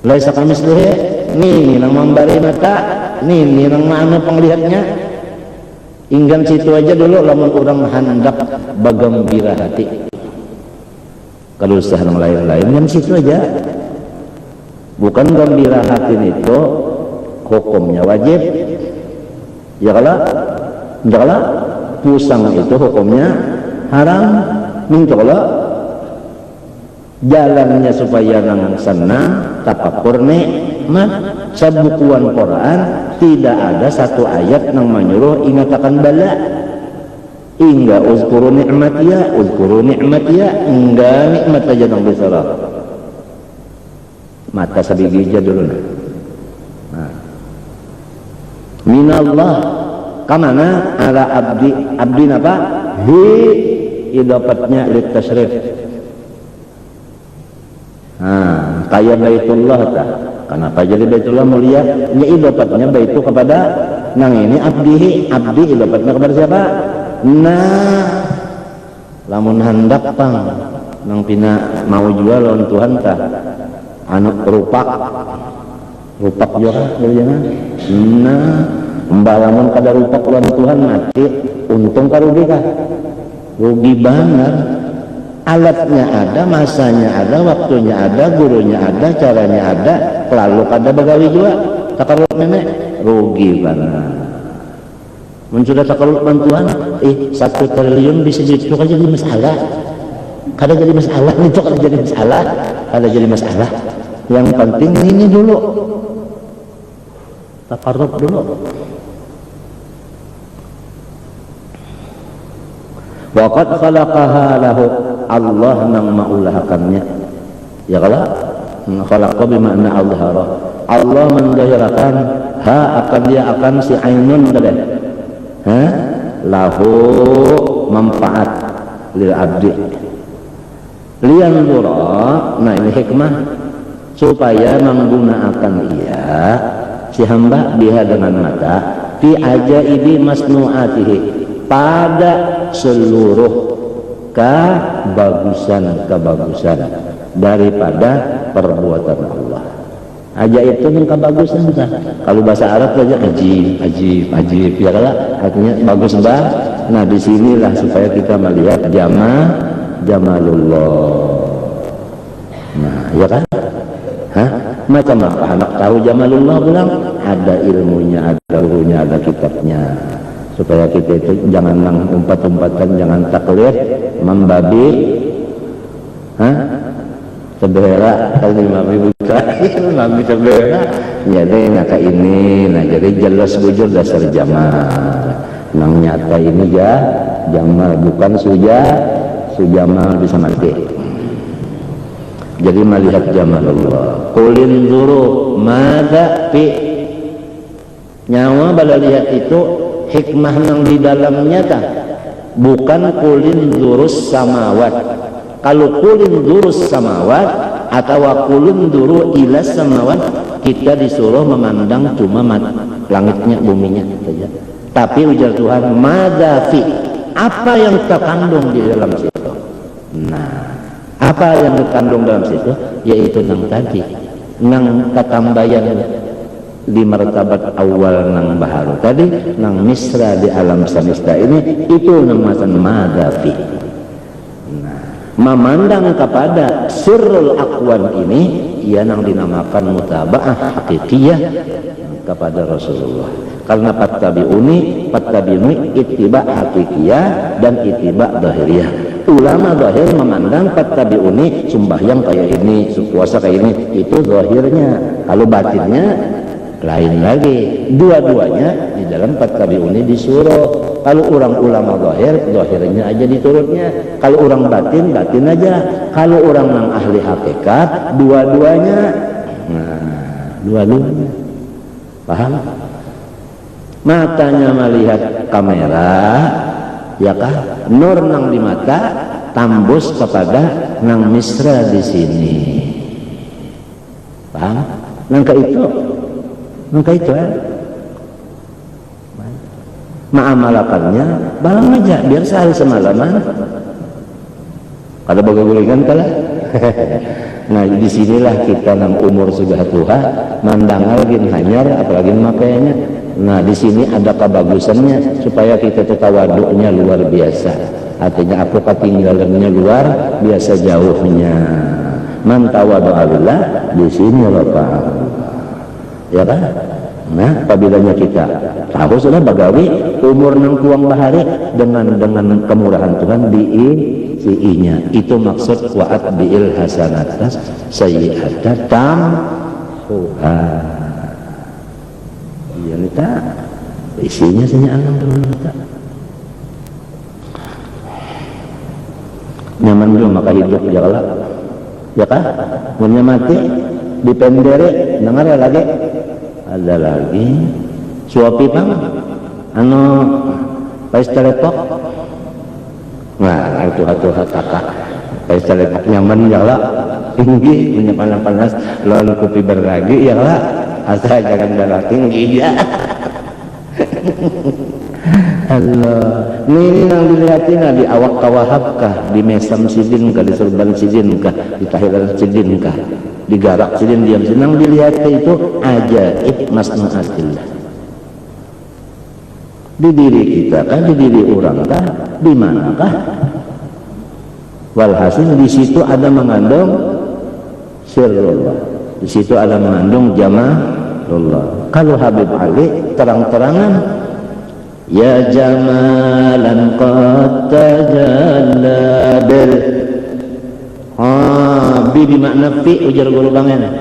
laisa kamislihi nih nang membari mata nih nang mana penglihatnya inggan situ aja dulu lamun orang hendak bagembira hati kalau usah yang lain-lain kan situ aja bukan gembira hati itu hukumnya wajib ya kalau pusang itu hukumnya haram mintola jalannya supaya nang senang tafakur nikmat sabukuan Quran tidak ada satu ayat yang menyuruh ingat akan bala hingga uzkuru ni'matiyah enggak nikmat aja nang bisalah mata sabigija dulu nah minallah kamana ala abdi apa hi idapatnya lit tasyrif kayak Baitullah tak kenapa jadi Baitullah mulia ya idapatnya baitu kepada nang ini abdi idapatnya kepada siapa nah lamun hendak pang nang pina mau jual lawan Tuhan tak anu rupak juga jangan nah lamun kada rupak lawan Tuhan mati untung karugi kah rugi banget alatnya ada, masanya ada, waktunya ada, gurunya ada, caranya ada, lalu kada begawi juga takarut nenek rugi banget mencuda takarut bantuan 1 triliun bisa jadi masalah kada jadi masalah itu kada jadi masalah yang penting ini dulu takarut dulu waqad khalaqaha lahu Allah nang maulahakannya ya kalau khalaqa bimakna Allah mendahirakan akan dia akan si ainun tadi lahu manfaat lil abdi lian dura nah ini hikmah supaya menggunakan ia si hamba biha dengan mata fi ajaibi masnuatihi pada seluruh kebagusan daripada perbuatan Allah aja itu yang kebagusan kan kalau bahasa Arab saja ajib ya kan artinya bagus bah nah disinilah supaya kita melihat jamalullah nah ya kan macam apa anak tahu jamalullah bilang ada ilmunya ada gurunya ada kitabnya supaya kita itu jangan umpat-umpatan jangan taklid membabi sebera kali mami buka mami sebera jadi ngaka ini nah jadi jelas bujur dasar jamal nang nyata ini ya jamal bukan sujamal bisa mati jadi melihat jamal Allah kulin duru mada fi nyawa bala lihat itu hikmah yang di dalamnya tak bukan kulin durus samawat kalau kulin durus samawat atau kulin duru ilas samawat kita disuruh memandang cuma langitnya buminya saja tapi ujar Tuhan madafi apa yang terkandung di dalam situ nah apa yang terkandung dalam situ yaitu nang tadi nang ketambayan di martabat awal nang baharu tadi nang misra di alam semesta ini itu namasan madafi nah, memandang kepada sirrul akwan ini ia nang dinamakan mutaba'ah hakikiyah kepada Rasulullah karena fattabi'uni ittiba' hakikiyah dan ittiba' zahiriyah ulama zahir memandang fattabi'uni sembahyang kayak ini puasa kayak ini itu zahirnya kalau batinnya lain lagi dua-duanya di dalam fattabi'uni disuruh Kalau orang ulama zahirnya aja diturutnya. Kalau orang batin aja. Kalau orang yang ahli hakikat, dua-duanya. Nah, dua-duanya. Paham? Matanya melihat kamera, ya kah? Nur nang di mata tambus kepada nang misra di sini. Paham? Nangka itu ya. Ma'amalakannya balang aja biar sehari semalaman kada bagagulingan kalah. Nah disinilah kita nang umur sudah tua mandangal gin hanyar apalagi makainya. Nah di sini ada kebagusannya supaya kita tawaduknya luar biasa. Artinya aku ketinggalannya luar biasa jauhnya. Man tawadu'alillah di sini loh Pak. Ya kan? Nah, apabila kita tahu sudah bagawi umur nang kuang bahari dengan kemurahan Tuhan diisiinya. Itu maksud wa'at bi'il hasanatas sayyi'ata tamhuha. Iya nita isinya senya alam dulu nita. Nyaman dulu maka hidup jala. Ya kah? Mun mati dipendere dengar lagi. Ada lagi suapi pang anu pais telepok. Nah itu kakak pais telepok nyaman ya lah tinggi punya panas lalu kopi berlagi ya lah asal jangan darah tinggi ya. Allah ini yang dilihatin di awak kawahapkah di mesam sidinkah di surban sidinkah di tahiran sidinkah di garak sidin diam senang dilihat itu ajaib masnuatillah di diri kita kan, di diri orang kah, di manakah? Walhasil di situ ada mengandung sirrullah, di situ ada mengandung jamaalullah. Kalau Habib Ali terang-terangan ya jamalan qad tajalla bil bi makna fi ujar guru bangen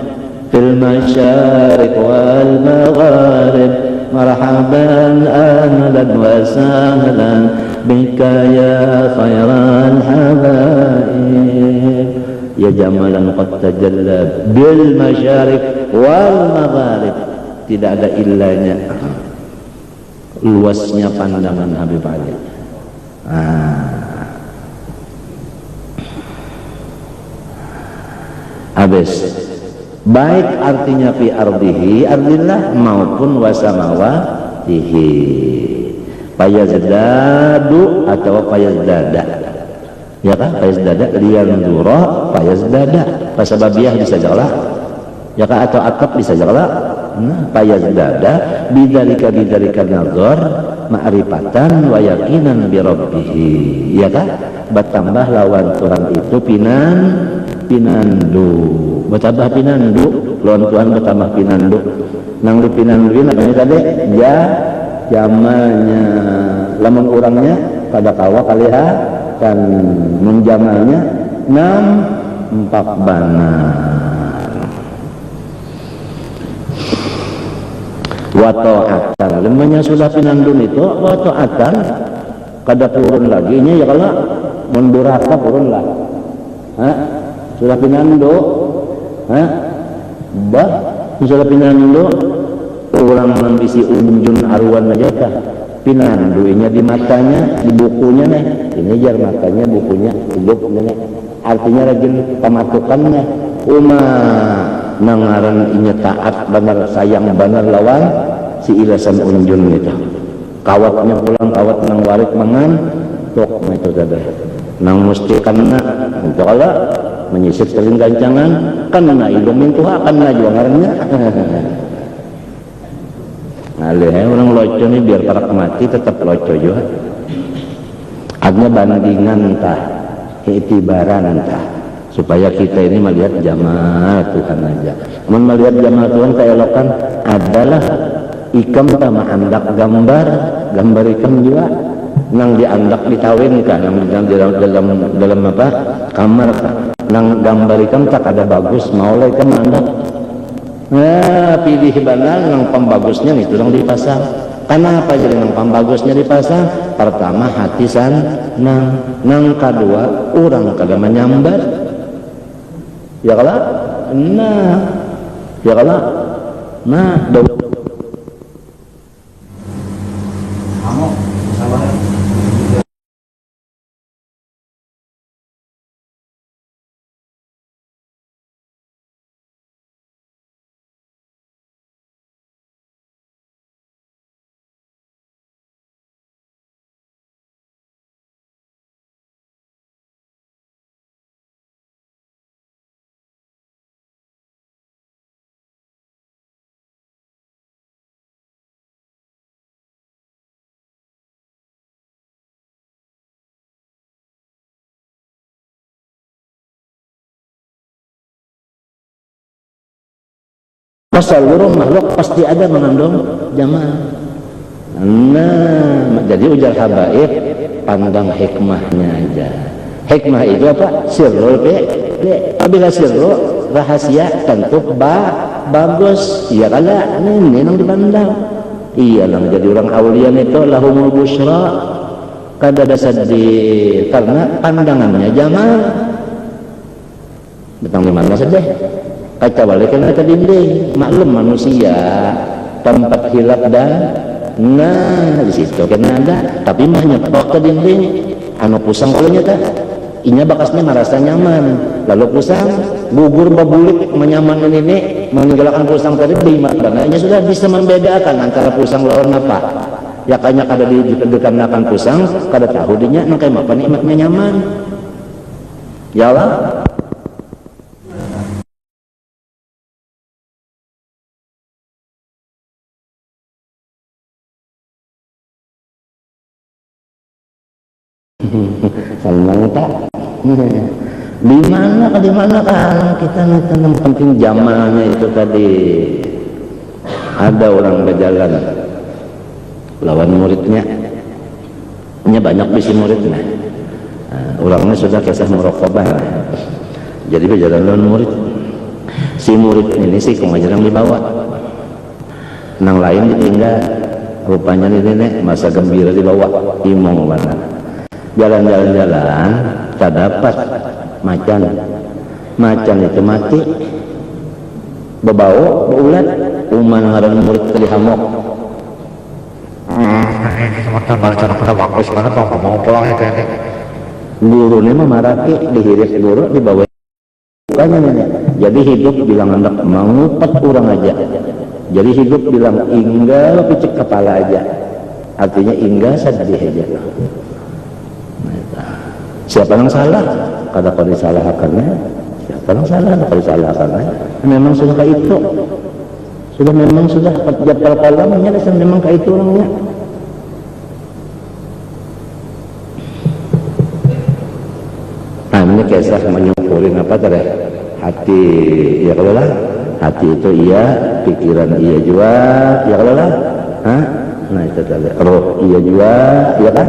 fil masyariq wal magharib marhaban ahlan wa sahlan bika ya khairal habaib ya jamalan qad tajalla bil masyariq wal magharib. Tidak ada illanya luasnya pandangan Habib Ali. Habis baik artinya fi ardihi ardillah maupun wasamawatihi payazdadu atau payazdada ya kan payazdada liyanzura payazdada pasababiah bisa jala ya kan atau akab bisa jala. Nah payazdada bidzalika nazar ma'rifatan wa yaqinan bi rabbih ya kan bertambah lawan Tuhan itu pinandu bertambah pinandu lawan Tuhan bertambah pinandu nang di pinanduin apa ini tadi ya jamalnya lamun orangnya pada kawa kaliha dan menjamalnya 4 banar wata'atan lemahnya sudah pinandun itu wata'atan kada turun lagi nya ya kalau menduraka turun lah sudah pinando sudah pinando orang mambisi unjun arwan aja kah pinandunya di matanya di bukunya nih ini jar matanya bukunya hidup nih artinya rajin pematukannya nangaran inya taat benar sayang benar lawan si ilasan unjun itu kawatnya pulang kawat nang warik mangan tok itu tadi nang mesti kena untuk Allah menyisir seling gancangan kena ilumin tuh kena juangannya ngalih orang loco nih biar para mati tetap loco juga adanya bandingan entah itibaran entah supaya kita ini melihat jamal Tuhan aja melihat jamal Tuhan keelokan adalah ikam sama andak gambar ikam juga nang diandak ditawin kah nang dalam apa kamar kah nang gambar ikam tak ada bagus mau lah ikam andak pilih banal nang pembagusnya itu yang dipasang Karena apa jadi nang pambagusnya dipasang? Pertama hati nang kedua orang kada menyambat. Ya kalah? Nah. Ya kalah? Nah, kamu sabar. Seluruh makhluk pasti ada mengandung jamaah. Nah, jadi ujar habaib, pandang hikmahnya aja. Hikmah itu apa? Sirrul apabila sirrul rahasia tentu bagus. Iya kala ini nang dipandang. Iya nang jadi orang aulian itu lahumul busyra kada dasar di karena pandangannya jamaah. Betang di mana saja? Kaca balik kena ke dinding. Maklum manusia tempat hilap dan nah di situ kena ada, tapi mahnya tok ke dinding anu pusang kalanya tah inya bakasnya merasa nyaman, lalu pusang gugur babulik menyaman ini meninggalkan pusang tadi di mana inya sudah bisa membedakan antara pusang lawan apa ya kayaknya kada dikarenakan pusang kada tahu dinya nang kayak apa nikmatnya nyaman ya Allah. Senang tak? Di mana kan kita nanti penting zamannya itu tadi ada orang berjalan lawan muridnya, banyak bisi muridnya. Orangnya sudah kisah merokobah, jadi berjalan lawan murid. Si murid ini sih pengajaran dibawa, nang lain ditinggal. Rupanya ini masa gembira dibawa, imong mana. Jalan-jalan tak dapat macan itu mati bebau beulat uman ngaran murid tadi hamok ini semacam balacan pada bagus mana bang mau pulang itu ini guru ini memaraki dihiris guru dibawa bukannya nenek jadi hidup bilang hendak mengupat orang aja jadi hidup bilang inggal picik kepala aja artinya inggal sedih aja. Siapa yang salah? Kada kau disalahkannya. Siapa yang salah? Kada disalahkannya. Memang sudah kayak itu. Memang sudah jadwal kolamnya dan memang kayak itu orangnya. Nah ini kisah menyukurin apa tadi? Hati, ya kalau lah. Hati itu iya, pikiran iya juga, ya kalau lah. Hah? Nah itu tadi. Roh iya juga, ya kan?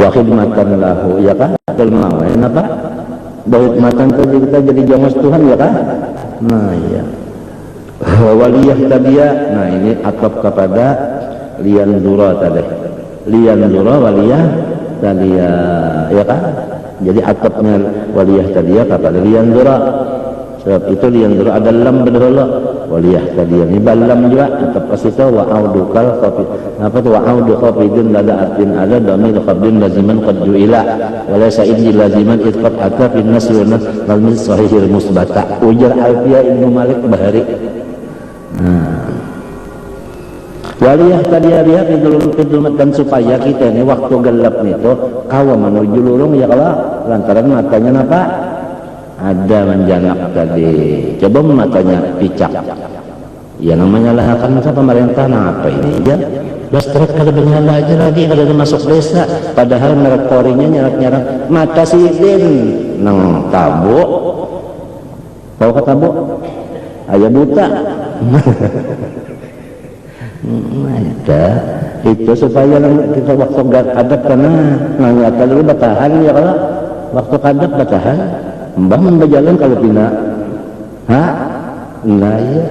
Wa khidmatan lahu ya kan betul mau apa khidmatan tadi kita jadi jongos Tuhan ya kan nah ya waliyah tadiya nah ini atop kepada lian dura tadi lian dura waliyah tadiya ya kan jadi atopnya waliyah tadiya kepada lian dura sebab itu lian dura ada lam berdoa waliyah tadiya ini balam juga atop kasita wa audukal qafi apa tu wa audu qafidun lada atin ada damil qabdin laziman qad ju'ila wa laysa idli laziman itqat hatta fi nas wa nas wal sahihil musbata ujar alfiya ibnu malik bahari waliyah tadiya dia pidul dan supaya kita ini waktu gelap itu kawa menuju lurung ya kalau lantaran matanya apa ada menjanak tadi coba matanya picak ya namanya lah akan masa pemerintah nah apa ini ya listrik kada bernyala aja lagi kada masuk desa padahal merek korinya nyarak-nyarak mata sidin nang tabu tahu ke tabu ayah buta ada itu supaya kita waktu kadap karena ngangkat dulu batahan ya kalau waktu kadap batahan mbah berjalan kalau pina Ha? Nah ya.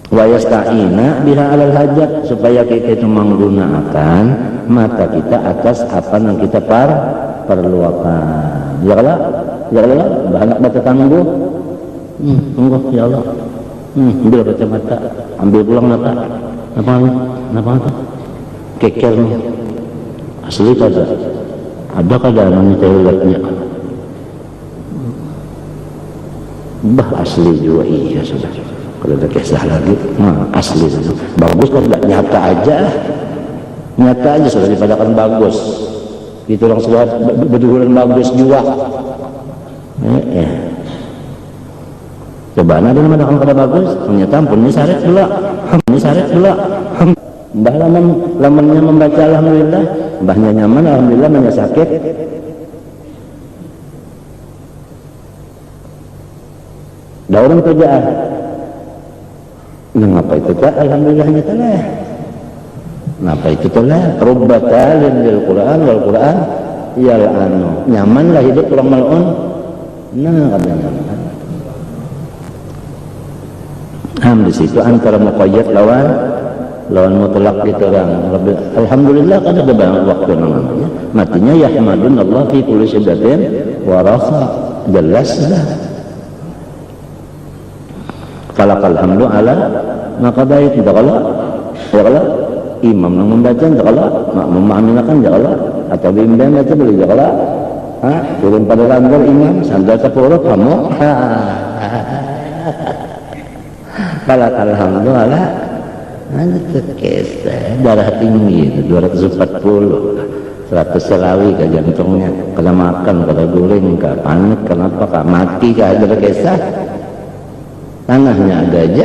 Wa yasta'ina biha 'alal hajat, supaya kita itu menggunakan mata kita atas apa yang kita perlukan. Ya Allah, ya Allah, banyak baca tangguh. Tunggu ya Allah. Ambil kacamata, ambil pulang mata. Apa? Kekernya. Asli kada. Ada kada namanya toiletnya. Bah asli juga iya sudah. Kalau ada kisah lagi, asli saja. Bagus kan tidak nyata aja sudah dipadakan bagus. Itu orang sudah berduduran bagus juga. Coba ada nama orang kada bagus, ternyata ampun ini saret pula. Mbah lamannya membaca alhamdulillah, mbahnya nyaman alhamdulillah, mbahnya sakit. Dah orang kerjaan. Ngapa itu tak? Alhamdulillahnya telah. Ngapa itu telah? Rubbatalin lil Quran wal Quran yal'anu. Nyaman lah hidup orang mal'un. Nah, kada nyaman. Di situ antara muqayyad lawan mutlak gitu orang. Alhamdulillah kan ada banyak waktu namanya. Matinya yahmadun Allah fi kulli syiddatin wa rafa. Jelas lah. Falakal hamdu ala maqadait jaqala imam nang membaca jaqala makmum mengaminakan jaqala atau bimbing baca boleh jaqala turun pada langgar imam sandal sepuluh kamu falakal hamdu ala itu kisah darah tinggi 240 100 selawi ke jantungnya, kena makan, kena guling, kena panik, kenapa, kena mati, kena ada kisah. Tanahnya ada aja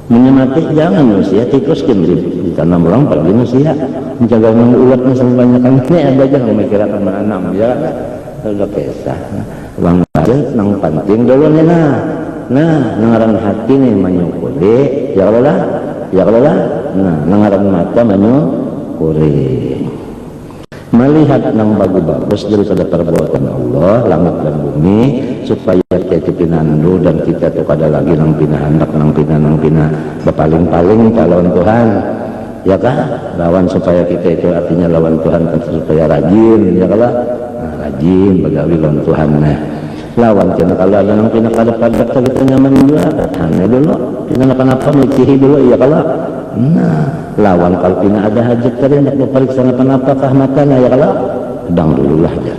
menyemati jangan manusia tikus ditanam orang pergi manusia menjaga ulatnya sebanyak ini ada aja yang mikir akan menanam ya ada kisah bang hasil nang penting dulu nih nangaran hati nih menyukuri ya Allah nangaran mata menyukuri melihat nang bagus-bagus daripada perbuatan Allah langit dan bumi supaya kita pinandu dan kita tuh kada lagi nang pina hendak nang pina berpaling-paling calon Tuhan ya kan lawan supaya kita itu artinya lawan Tuhan supaya rajin ya kan rajin begawi lawan Tuhan lawan kena kalau ada nang pina kada padat kita nyaman juga hanya dulu pina kenapa mecihi dulu ya kalau lawan kalau pina ada hajat tadi hendak berperiksa apakah matanya ya kalau sedang dulu lah aja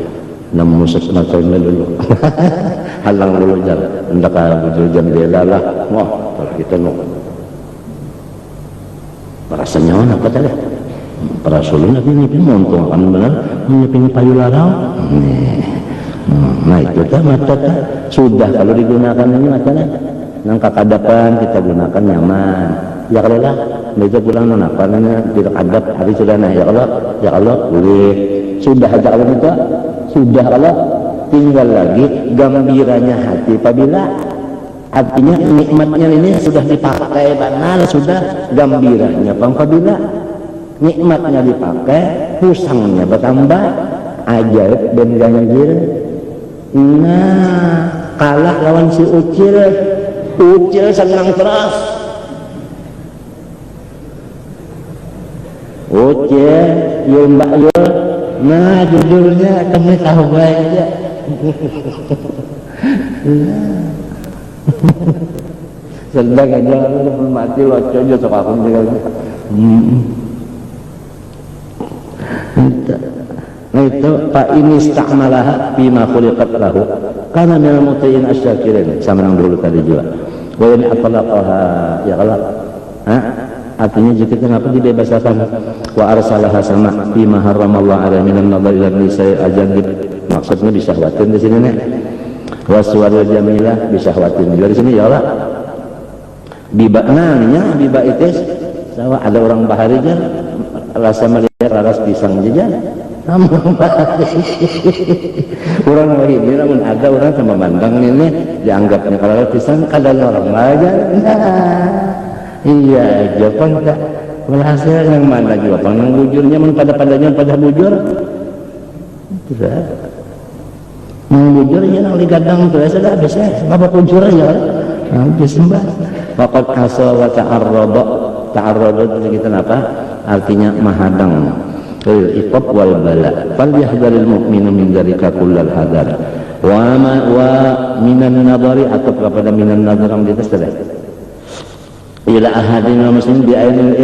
musik macamnya dulu halang dulu jalan hendak bujur jendela lah wah kalau kita mau rasanya mana apa tadi para sulun ini montung akan benar punya payu larau nah itu kan mata sudah kalau digunakan ini matanya nang kakadapan kita gunakan nyaman ya kalau lah meja pulang apa tidak adab hari sudah ya Allah boleh sudah aja kalau itu sudah kalau tinggal lagi gembiranya hati apabila artinya nikmatnya ini sudah dipakai benar sudah gembiranya apabila nikmatnya dipakai husangnya bertambah ajaib dan ganjil kalah lawan si ucil senang terus yo mbak yo judulnya kamu tahu aja sedang aja belum mati loco aja sok aku juga nah itu pak ini istakmalah bima khuliqat lahu karena minal muti'in asyakirin sama yang dulu tadi juga wa in atlaqaha ya Allah artinya jika kenapa dibebasakan wa arsalaha sama bima haramallahu alaihi minan nadar ila nisa'i ajanib maksudnya bisahwatin di sini nih waswaril jamilah bisahwatin juga di sini ya Allah biba biba itis sama ada orang bahari jan rasa melihat laras pisang jajan orang ini namun ada orang sama mandang ini dianggapnya kalau pisang kadang orang aja iya jawaban tak berhasil yang mana jawaban yang bujurnya pada bujur tidak Mengbujur ya nang digadang tuh sudah bisa apa bujur ya habis mbak faqad asa wa ta'arrada itu kita apa artinya mahadang lil iqab wal bala fal yahdharil mu'minu min dzalika kullal hadar wa minan nadari atau kepada minan nadar yang di atas tadi ila ahadin muslim bi ainil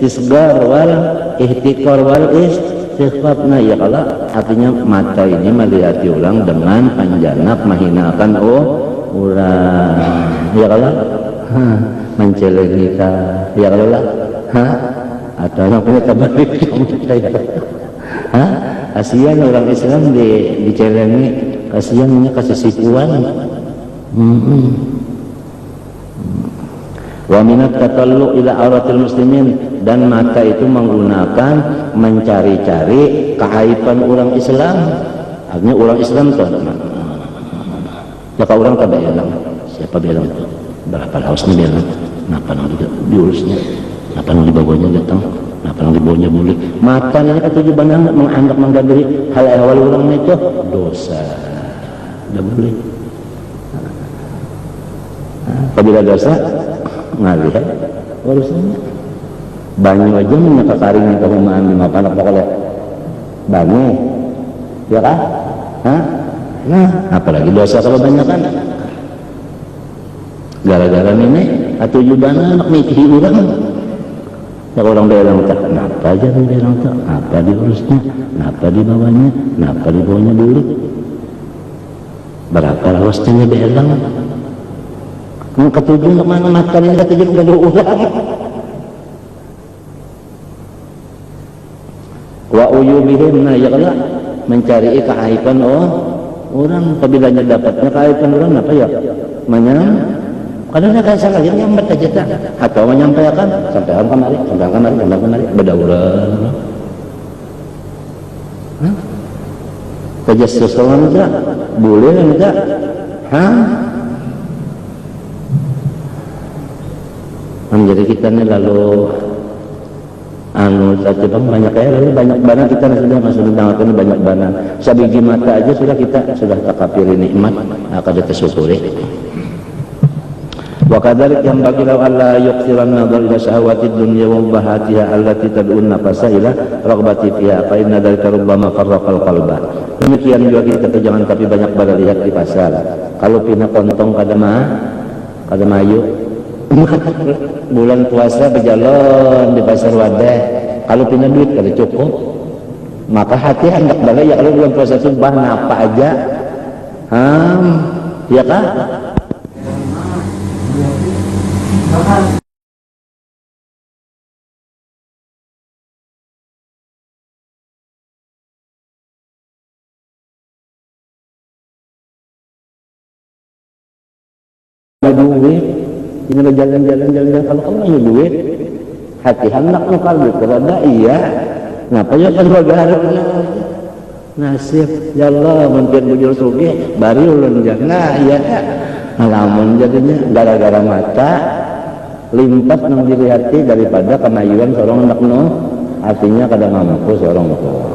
isgar wal ihtikar wal istighfafna ya kalau artinya mata ini melihati ulang dengan panjanap menghinakan orang ya kalau mencelengi ya kalau lah atau yang punya terbalik kasihan orang Islam dicelengi kasihannya kasih sipuan wa minat tatallu ila auratil muslimin dan mata itu menggunakan mencari-cari keaiban orang Islam artinya orang Islam tuh ya kalau orang tak bilang siapa bilang itu berapa hausnya bilang kenapa nang diurusnya kenapa nang dibawanya datang kenapa nang dibawanya boleh matanya ketujuh banget menganggap menggadari hal ehwal orang itu dosa tidak boleh apabila dosa ngalihat urusannya banyu aja minyak kekaringnya kehumaan di mapan apa kalau banyu ya kah? Nah apalagi dosa kalau banyak kan gara-gara nenek atau jubana anak miti orang ya orang bilang tak kenapa aja bilang tak apa diurusnya kenapa dibawanya kenapa dibawanya dulu berapa lawasnya bilang yang ketujuh untuk mana makan ini ketujuh gak ada ulang wa uyubihimna ya kalau mencari keaiban orang apabila dapatnya keaiban orang apa ya kadang saya salah yang nyambat aja tak atau menyampaikan sampaikan kemari berdaulat tajassus orang enggak boleh enggak menjadi kita ini lalu saja bang banyak lalu banyak bana kita sudah mendengarkan banyak bana sabiji mata aja sudah kita sudah takapiri nikmat akan tersyukuri wa kadzalik yang bagi law alla yuqsiran nadhar ila syahawatid dunya wa mubahatiha allati tad'un nafasa ila raghbati fiha fa inna dzalika rubbama farraqal qalba demikian juga kita jangan tapi banyak berlihat di pasar kalau pina kontong kada mayu bulan puasa berjalan di pasar wadah kalau punya duit kada cukup maka hati hendak balik ya kalau bulan puasa itu bahan apa aja ya kah ada duit ini jalan-jalan kalau kamu punya duit hati hendak nukal duit kerana iya ngapa ya kan bagar nasib ya Allah mungkin bujur sugi bari ulun jangan iya ngalamun jadinya gara-gara mata limpat nang diri hati daripada kemayuan seorang anak artinya kadang mampu seorang tua